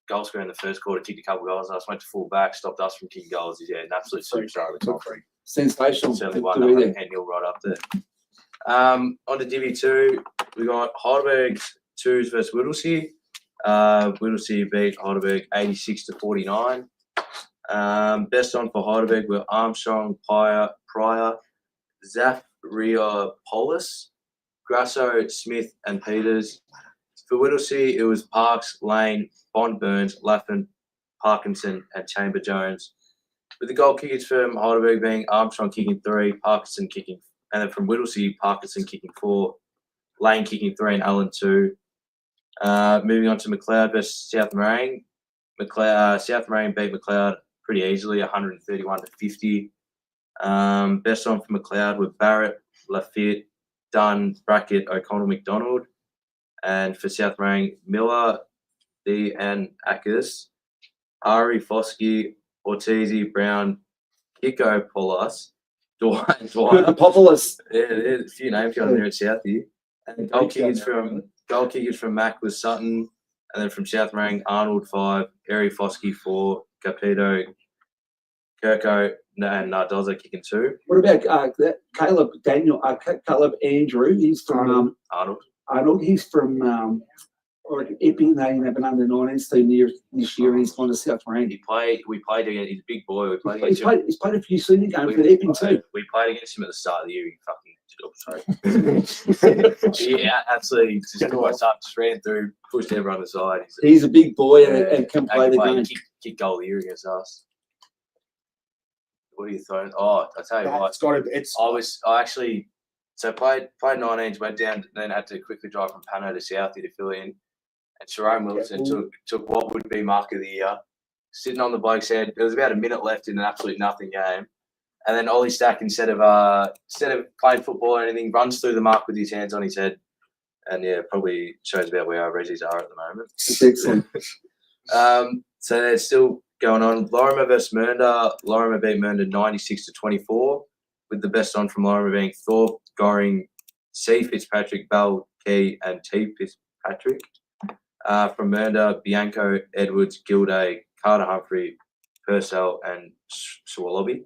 goal scorer in the first quarter, kicked a couple of goals, and I just went to full back, stopped us from kicking goals. He's an absolute superstar of the top 3. Sensational. Certainly one and he'll right up there. On to Divi 2, we got Heidelberg 2s versus Whittlesea. Whittlesea beat Heidelberg 86-49. Best on for Heidelberg were Armstrong, Pryor, Zafriopoulos, Grasso, Smith, and Peters. For Whittlesea, it was Parks, Lane, Bond Burns, Laffin, Parkinson, and Chamber Jones. With the goal kickers from Heidelberg being Armstrong kicking 3, Parkinson kicking, and then from Whittlesea, Parkinson kicking 4, Lane kicking 3, and Allen 2. Moving on to McLeod versus South Moraine. South Moraine beat McLeod pretty easily, 131-50. Best on for McLeod were Barrett, Lafitte, Dunn, Brackett, O'Connell, McDonald. And for South Moraine, Miller, D. and Akers, Ari, Foskey, Ortizi, Brown, Kiko, Polas, Dwyer. Populous. Yeah, there's a few names going there at Southie. And goal kickers from Mac was Sutton. And then from South Moraine, Arnold 5, Eri Foskey 4, Capito, Kirko, and Nardoza kicking 2. What about Caleb Andrew? He's from Arnold. He's from Epping. They have an under-19s team this year, and he's gone to South Moraine. We played against. He's a big boy. We played against him. He's played a few senior games with Epping too. We played against him at the start of the year. He fucking yeah, absolutely. Just caught us up, just ran through, pushed everyone aside. He's a big boy and can play the game. Kick goal of the year against us. What are you throwing? Oh, I tell you what. I actually played 19s, went down, then had to quickly drive from Pano to Southie to fill in. And Sharon Wilson took what would be mark of the year, sitting on the bloke's head. There was about a minute left in an absolute nothing game. And then Ollie Stack, instead of playing football or anything, runs through the mark with his hands on his head. And yeah, probably shows about where our Reggies are at the moment. It's excellent. So they're still going on. Lorimer versus Mernda. Lorimer beat Mernda 96-24, with the best on from Lorimer being Thorpe, Goring, C. Fitzpatrick, Bell, Key, and T. Patrick. From Mernda, Bianco, Edwards, Gilday, Carter Humphrey, Purcell, and Swalloby.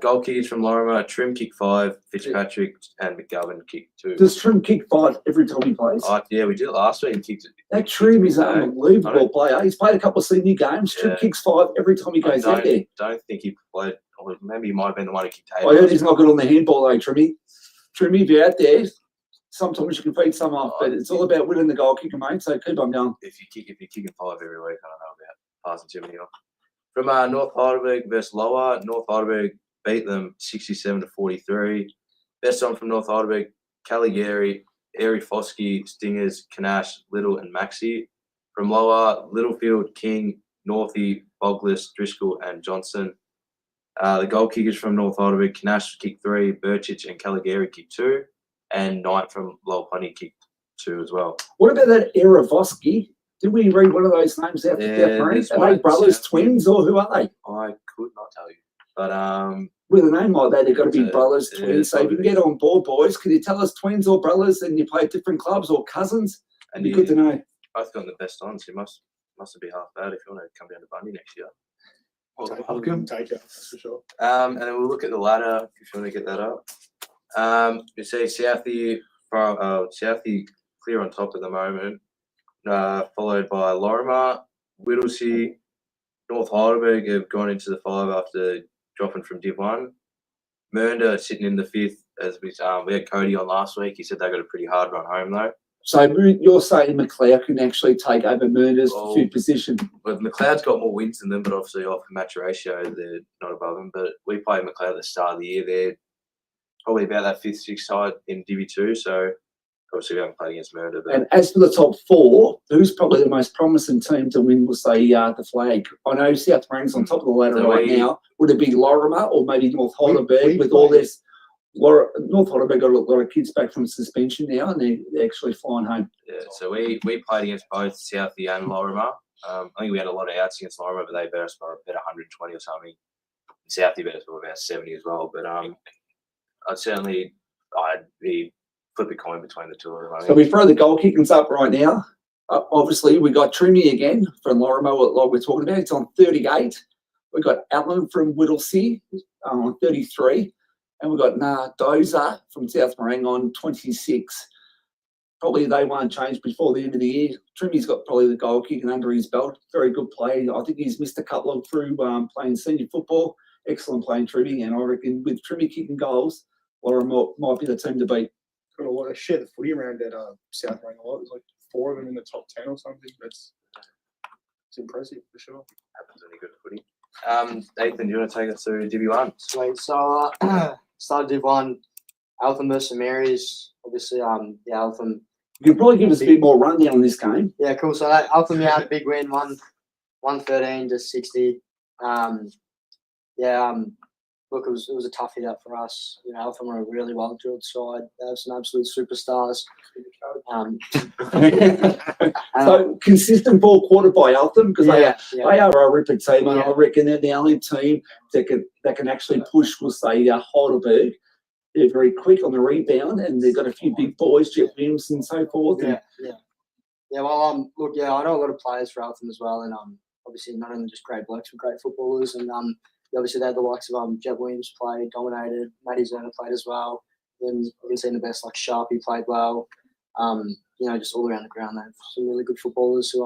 Goal kickers from Lorimer, Trim kick 5, Fitzpatrick and McGovern kick 2. Does Trim kick 5 every time he plays? Yeah, we did it last week. He kicked it. That Trim is an unbelievable player. He's played a couple of senior games. Trim kicks 5 every time he goes out there. Don't think he played. Or maybe he might have been the one who kicked 8. I heard he's not good on the handball though, Trimmy. Trimmy, if you're out there, sometimes you can feed some off, but it's all about winning the goal kicker, mate. So keep on going. If you're kicking 5 every week, I don't know about passing too many off. From North Heidelberg versus Lower, North Heidelberg beat them 67-43. Best on from North Heidelberg, Caligari, Airy Foskey, Stingers, Kanash, Little, and Maxi. From Lower, Littlefield, King, Northie, Boglis, Driscoll, and Johnson. The goal kickers from North Heidelberg, Kanash kicked 3, Burchich and Caligari kicked 2, and Knight from Lower Plenty kicked 2 as well. What about that Airy Foskey? Did we read one of those names out for Death Marines? Are they brothers, twins, or who are they? I could not tell you. But with a name like that, they've got to be brothers, twins. So if you can get on board, boys, can you tell us twins or brothers and you play at different clubs or cousins? It'd be good to know. Both got the best on, so you must have been half bad if you want to come down to Bundy next year. Welcome. Take it, that's for sure. And then we'll look at the ladder if you want to get that up. You see Southie clear on top at the moment, followed by Lorimer, Whittlesea, North Heidelberg have gone into the 5 after dropping from Div 1. Mernda sitting in the 5th as we had Cody on last week. He said they got a pretty hard run home though. So you're saying McLeod can actually take over Mernda's 5th position? But McLeod's got more wins than them, but obviously off match ratio, they're not above them. But we played McLeod at the start of the year. They're probably about that 5th, 6th side in Div 2. So obviously we haven't played against Mernda. But and as for the top 4, who's probably the most promising team to win, we'll say the flag? I know South Marines on top of the ladder now. Would it be Lorimer or maybe North Heidelberg with all this? North Heidelberg got a lot of kids back from suspension now, and they're actually flying home. Yeah, so we played against both Southie and Lorimer. I think we had a lot of outs against Lorimer, but they beat us by about 120 or something. And Southie beat us by about 70 as well. But I'd be flip a coin between the two of them. So we throw the goal kickings up right now. Obviously, we got Trimmy again from Lorimer, like we're talking about. It's on 38. We got Allen from Whittlesea on 33. And we've got Dozer from South Marang on 26. Probably they won't change before the end of the year. Trimmy's got probably the goal kicking under his belt. Very good play. I think he's missed a couple of through playing senior football. Excellent playing Trimmy. And I reckon with Trimmy kicking goals, Lorimer might be the team to beat. Got a lot of share the footy around at South Marang a lot. There's like 4 of them in the top 10 or something. It's impressive for sure. Happens when you good footy. Nathan, do you want to take us through Div 1? Sweet. So started Div 1, Eltham versus Marys. Obviously, Eltham. You can probably give us a bit more rundown on this game. Yeah, cool. So Eltham, had a big win, 113-60. Look, it was a tough hit out for us. You know, Eltham are a really well drilled side. They have some absolute superstars. So consistent ball quarter by Eltham because they are a ripper team, and I reckon they're the only team that can actually push. We'll say Heidelberg. They're very quick on the rebound, and they've got a few big boys, Jeff Williams and so forth. Yeah. Well, look, I know a lot of players for Eltham as well, and obviously not only just great blokes, but great footballers, and obviously they had the likes of Jeff Williams played, dominated, Matty Zerner played as well. Then we've seen the best like Sharpie played well. Just all around the ground, they have some really good footballers who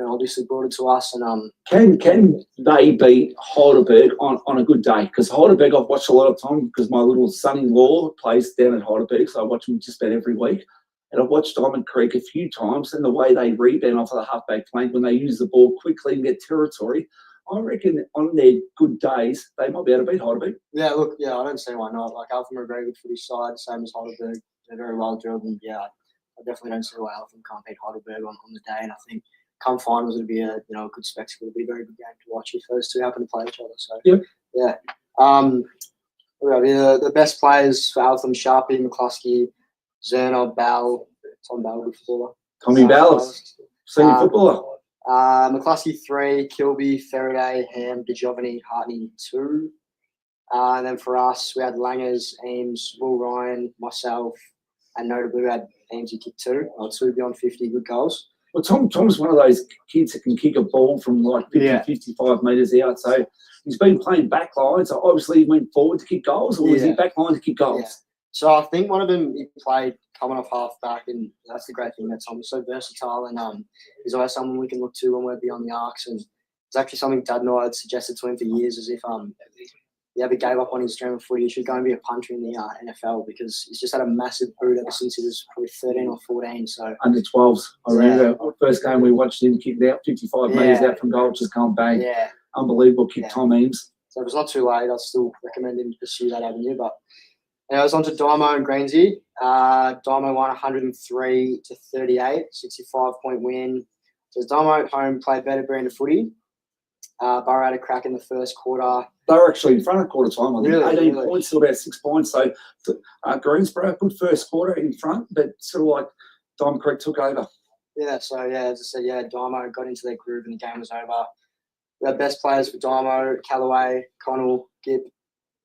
obviously brought it to us. And can they beat Heidelberg on a good day? Because Heidelberg I've watched a lot of time because my little son-in-law plays down at Heidelberg, so I watch them just about every week. And I've watched Diamond Creek a few times, and the way they rebound off of the halfback flank when they use the ball quickly and get territory, I reckon on their good days they might be able to beat Heidelberg. I don't see why not. Like Eltham are a very good footy side, same as Heidelberg. They're very well drilled, and I definitely don't see why Eltham can't beat Heidelberg on the day. And I think come finals it'll be a good spectacle. It'll be a very good game to watch if those two happen to play each other. So the best players for Eltham: Sharpie, McCluskey, Zerner, Bell, Tom Bell, good footballer. Tommy Bell, senior footballer. McCluskey 3, Kilby, Faraday, Ham, DeGiovanni, Hartney 2. And then for us, we had Langers, Ames, Will Ryan, myself, and notably we had Amesy kick 2, or 2 beyond 50 good goals. Well, Tom's one of those kids that can kick a ball from like 50, 55 metres out. So he's been playing back line. So obviously he went forward to kick goals, or was he back line to kick goals? Yeah. So I think one of them he played coming off half back, and that's the great thing about Tom. He's so versatile, and he's always someone we can look to when we're beyond the arcs. And it's actually something Dad and I had suggested to him for years, as if he ever gave up on his dream of footy, he should go and be a punter in the NFL, because he's just had a massive boot ever since he was probably 13 or 14. So under 12s. I remember the first game we watched him kick it out 55 metres out from goal, just come bang. Yeah. Unbelievable kick, Tom Eames. So if it's not too late, I'd still recommend him to pursue that avenue. But I was on to Dymo and Greensy. Dymo won 103 to 38, 65-point win. So Dymo at home played better brand of footy. Borough had a crack in the first quarter. They were actually in front of quarter time. I think Really, 18 really? points to about 6 points. So Greensboro, good first quarter in front, but sort of like Dom Creek took over. Yeah, so as I said, Dymo got into their groove and the game was over. We had best players for Dymo: Callaway, Connell, Gibb,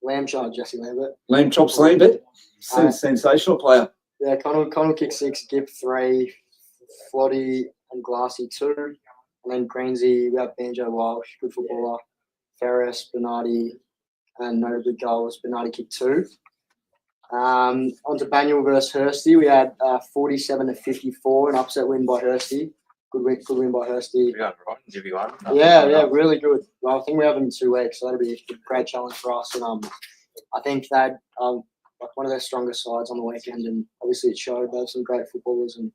Lambchop, Jesse Lambert. Lambchop's Lambert, sensational player. Yeah, Connell kicked 6, Gibb 3, Flotty and Glassy 2. And then Greensy, we have Banjo Walsh, good footballer, Ferris, Bernardi, and notably goals. Bernardi kicked 2. On to Banyul versus Hursty. We had 47 to 54, an upset win by Hursty. Good win by Hursty. We got right in Divi 1. Yeah, really good. Well, I think we have them in 2 weeks, so that'll be a great challenge for us. And I think that like one of their strongest sides on the weekend, and obviously it showed. They have some great footballers and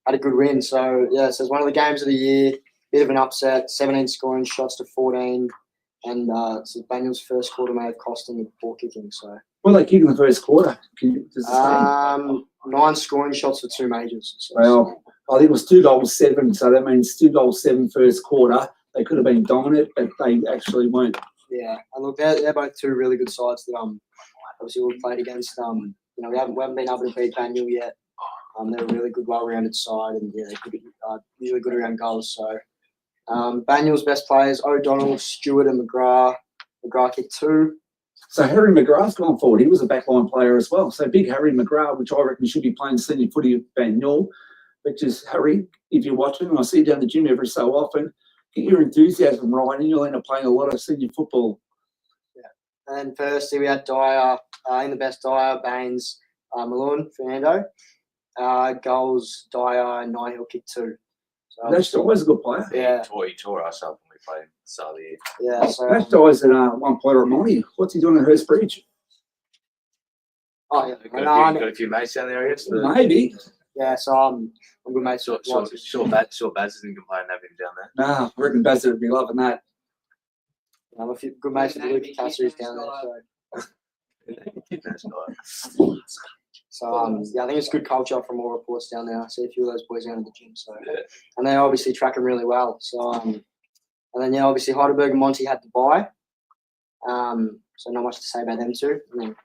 had a good win. So so it's one of the games of the year. Bit of an upset, 17 scoring shots to 14, and so Banyul's first quarter may have cost them with poor kicking. So what they kick in the first quarter? 9 scoring shots for 2 majors. So well, I think it was 2 goals 7, so that means 2 goals 7 first quarter. They could have been dominant, but they actually weren't. Yeah, and look, they're both 2 really good sides that obviously we've played against. We haven't been able to beat Banyul yet. They're a really good, well-rounded side, and they could be usually good around goals. So. Banyul's best players: O'Donnell, Stewart, and McGrath. McGrath kicked 2. So Harry McGrath's gone forward. He was a backline player as well. So big Harry McGrath, which I reckon should be playing senior footy at Banyul. Which is, Harry, if you're watching, and I see you down the gym every so often, get your enthusiasm right, and you'll end up playing a lot of senior football. Yeah. And firstly, we had Dyer in the best. Dyer, Baines, Malone, Fernando. Goals: Dyer and Nihill kicked 2. So That's always a good player. Yeah. He tore us up when we played the start of the year. Yeah, so That's always at one player at Monty. What's he doing at Hurst Bridge? Oh yeah, Got a few mates down there, I guess. Maybe. Yeah, so I'm good mates. Sure, Baz isn't complaining having him down there. Nah, I reckon Bazza would be loving that. I'm a few good mates with Luke Cassidy's down there. That's nice. So I think it's good culture from all reports down there. I see a few of those boys down at the gym. So and they obviously track them really well. So and then obviously Heidelberg and Monty had to buy. So not much to say about them two. I mean,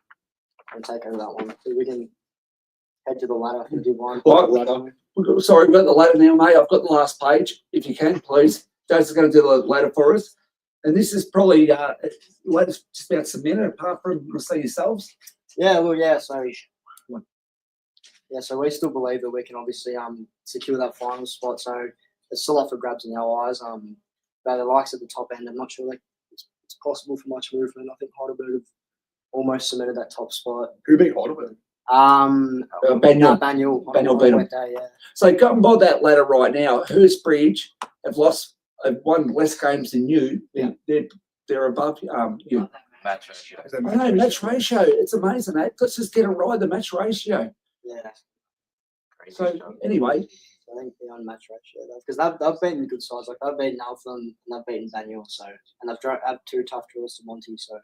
I'll take over that one. So we can head to the ladder if we do one. Sorry, we've got the ladder now, mate. I've got the last page. If you can, please. Jason's going to do the ladder for us. And this is probably ladder's just about cemented, apart from, we'll say, yourselves. Yeah, well, yeah. So we still believe that we can obviously secure that final spot. So it's still up for grabs in our eyes. But the likes at the top end, I'm not sure it's possible for much movement. I think Heidelberg have almost cemented that top spot. Who beat Heidelberg? Banyul beat them. Yeah. So going by that ladder right now, Hurst Bridge have won less games than you. Yeah. They're above you. Match ratio. I know, match ratio. It's amazing, mate. Let's just get it right, the match ratio. Yeah. So anyway, I think beyond match ratio because they've beaten good sides. Like they've beaten Alpha and they've beaten Banyul. So and they've had 2 tough draws to Monty. So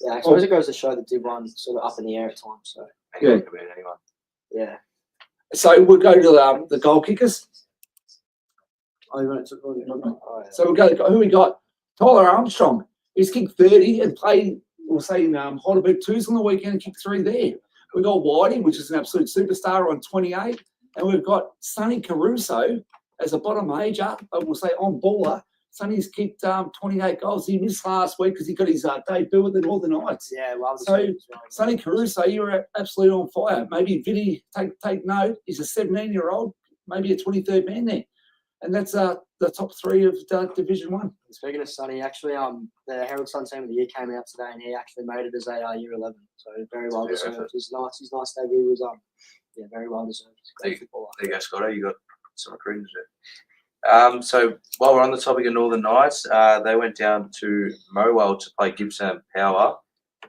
yeah, I suppose it goes to show that Div 1 sort of up in the air at times. So yeah. Yeah. So we'll go to the goal kickers. Oh, you want to? So we'll go. Who we got? Tyler Armstrong. He's kicked 30 and played. We'll say in Heidelberg 2s on the weekend and kicked 3 there. We've got Whitey, which is an absolute superstar, on 28. And we've got Sonny Caruso as a bottom major, we'll say on baller, Sonny's kicked 28 goals. He missed last week because he got his debut with the Northern Knights. Yeah, well, So, Sonny Caruso, you were absolutely on fire. Maybe Vinny, take note. He's a 17-year-old, maybe a 23rd man there. And that's the top three of Division 1. Speaking of Sonny, actually, the Herald Sun Team of the Year came out today, and he actually made it as a year 11. So very well deserved. His nice debut was very well deserved. There you go, Scotto. You got some recruiting to do. So while we're on the topic of Northern Knights, they went down to Mowell to play Gibson Power,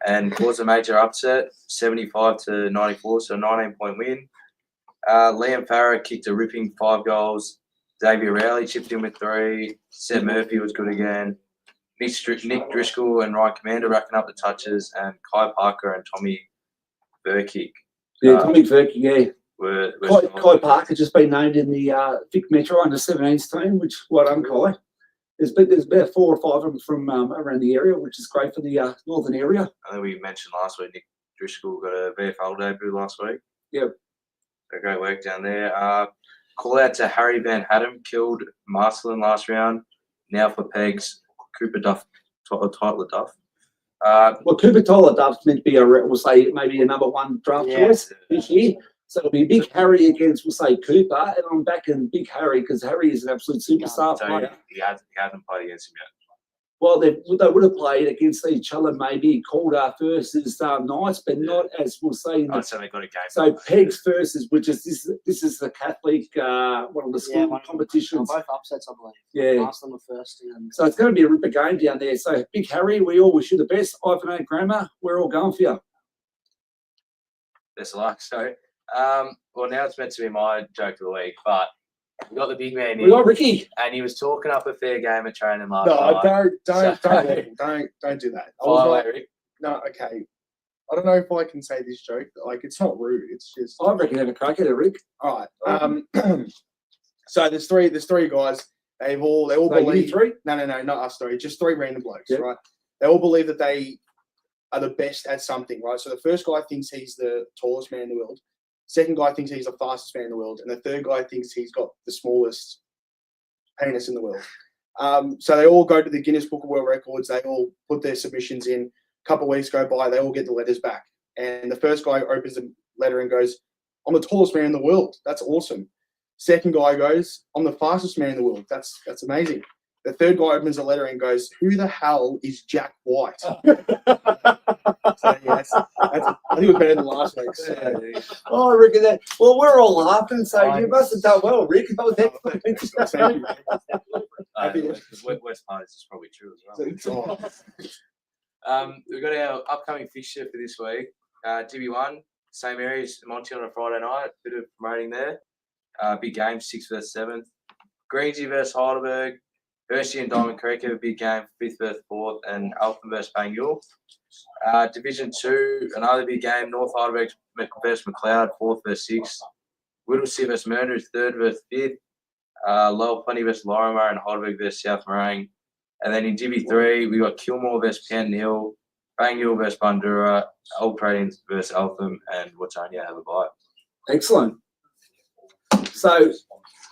and caused a major upset, 75-94, so a 19-point win. Liam Farah kicked a ripping 5 goals. Davey Rowley chipped in with 3. Seb Murphy was good again. Nick Driscoll and Ryan Commander racking up the touches, and Kai Parker and Tommy Burkick. Yeah, Tommy Burkick, yeah. Were Kai Parker just been named in the Vic Metro under-17s team, which well done, Kai. There's about 4 or 5 of them from around the area, which is great for the northern area. I think we mentioned last week Nick Driscoll got a VFL debut last week. Yep. So great work down there. Call out to Harry Van Hatten, killed Marcelin last round. Now for Pegs, Cooper Duff, Tyler Duff. Well, Cooper Tyler Duff's meant to be we'll say maybe a number 1 draft choice this year. So it'll be Big Harry against, we'll say, Cooper, and I'm backing Big Harry because Harry is an absolute superstar player. He hasn't played against him yet. Well, they would have played against each other, maybe Calder versus Knights, but not as we'll say. So they got a game. So Pegs versus, which is this is the Catholic one of the school competitions. Both upsets, I believe. Yeah. Last on the first. So it's going to be a ripper game down there. So Big Harry, we all wish you the best. Ivan and Grammar, we're all going for you. Best of luck. So, well, now it's meant to be my joke of the week, but we got the big man in. We got Ricky, and he was talking up a fair game at training last No, night. don't do that. No, okay. I don't know if I can say this joke. Like, it's not rude. It's just. I reckon have a crack at it, Rick. All right. So there's three guys. They all believe. Three? No, not us three. Just 3 random blokes, Yep. right? They all believe that they are the best at something, right? So the first guy thinks he's the tallest man in the world. Second guy thinks he's the fastest man in the world, and the third guy thinks he's got the smallest penis in the world. So they all go to the Guinness Book of World Records. They all put their submissions in. A couple of weeks go by, they all get the letters back. And the first guy opens the letter and goes, "I'm the tallest man in the world. That's awesome." Second guy goes, "I'm the fastest man in the world. That's amazing." The third guy opens the letter and goes, "Who the hell is Jack White?" So, yes, I think it was better than last week. So. Oh, I reckon that. Well, we're all laughing, so you must have done well, Rick. That was excellent. West Part is probably true as well. We've got our upcoming fixture for this week. TV1, same area as Monty on a Friday night. Bit of promoting there. Big game, 6th versus 7th. Greensy versus Heidelberg. Hershey and Diamond Creek have a big game, 5th versus 4th, and Alphen versus Bangor. Division 2, another big game, North Heidelberg versus McLeod, 4th versus 6th. Whittlesea versus Murner, 3rd versus 5th. Lowell Plenty versus Lorimer, and Heidelberg versus South Morang. And then in Divi 3, we got Kilmore versus Penn Hill, Bangor versus Bundura, Old Trading versus Eltham, and Watania have a bye. Excellent. So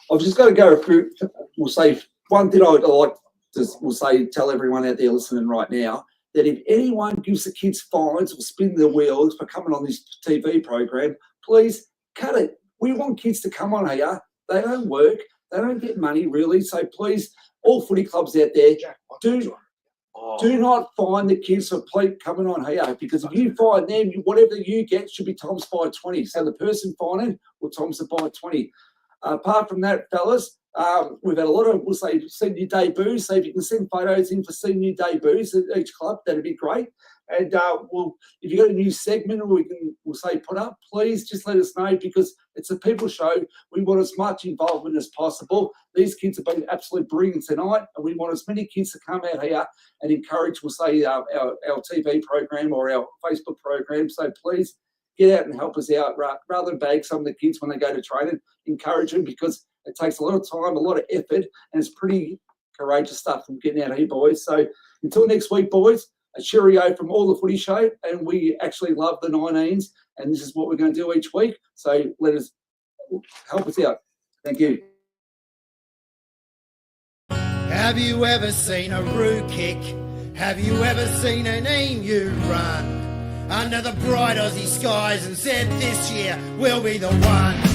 I've just got to go through, we'll say, one thing I'd like to tell everyone out there listening right now, that if anyone gives the kids fines or spin the wheels for coming on this TV program, please cut it. We want kids to come on here. They don't work. They don't get money, really. So please, all footy clubs out there, do not fine the kids for coming on here, because if you fine them, whatever you get should be times by 20. So the person fining will times it by 20. Apart from that, fellas, we've had a lot of, we'll say, senior debuts. So if you can send photos in for senior debuts at each club, that'd be great. And if you've got a new segment or we'll say put up, please just let us know, because it's a people show. We want as much involvement as possible. These kids have been absolutely brilliant tonight, and we want as many kids to come out here and encourage, we'll say, our TV program or our Facebook program. So please get out and help us out rather than bag some of the kids when they go to training. Encourage them, because it takes a lot of time, a lot of effort, and it's pretty courageous stuff from getting out here, boys. So until next week, boys, a cheerio from all the footy show, and we actually love the 19s, and this is what we're going to do each week. So let us help us out. Thank you. Have you ever seen a roo kick? Have you ever seen an emu run under the bright Aussie skies and said this year we'll be the one?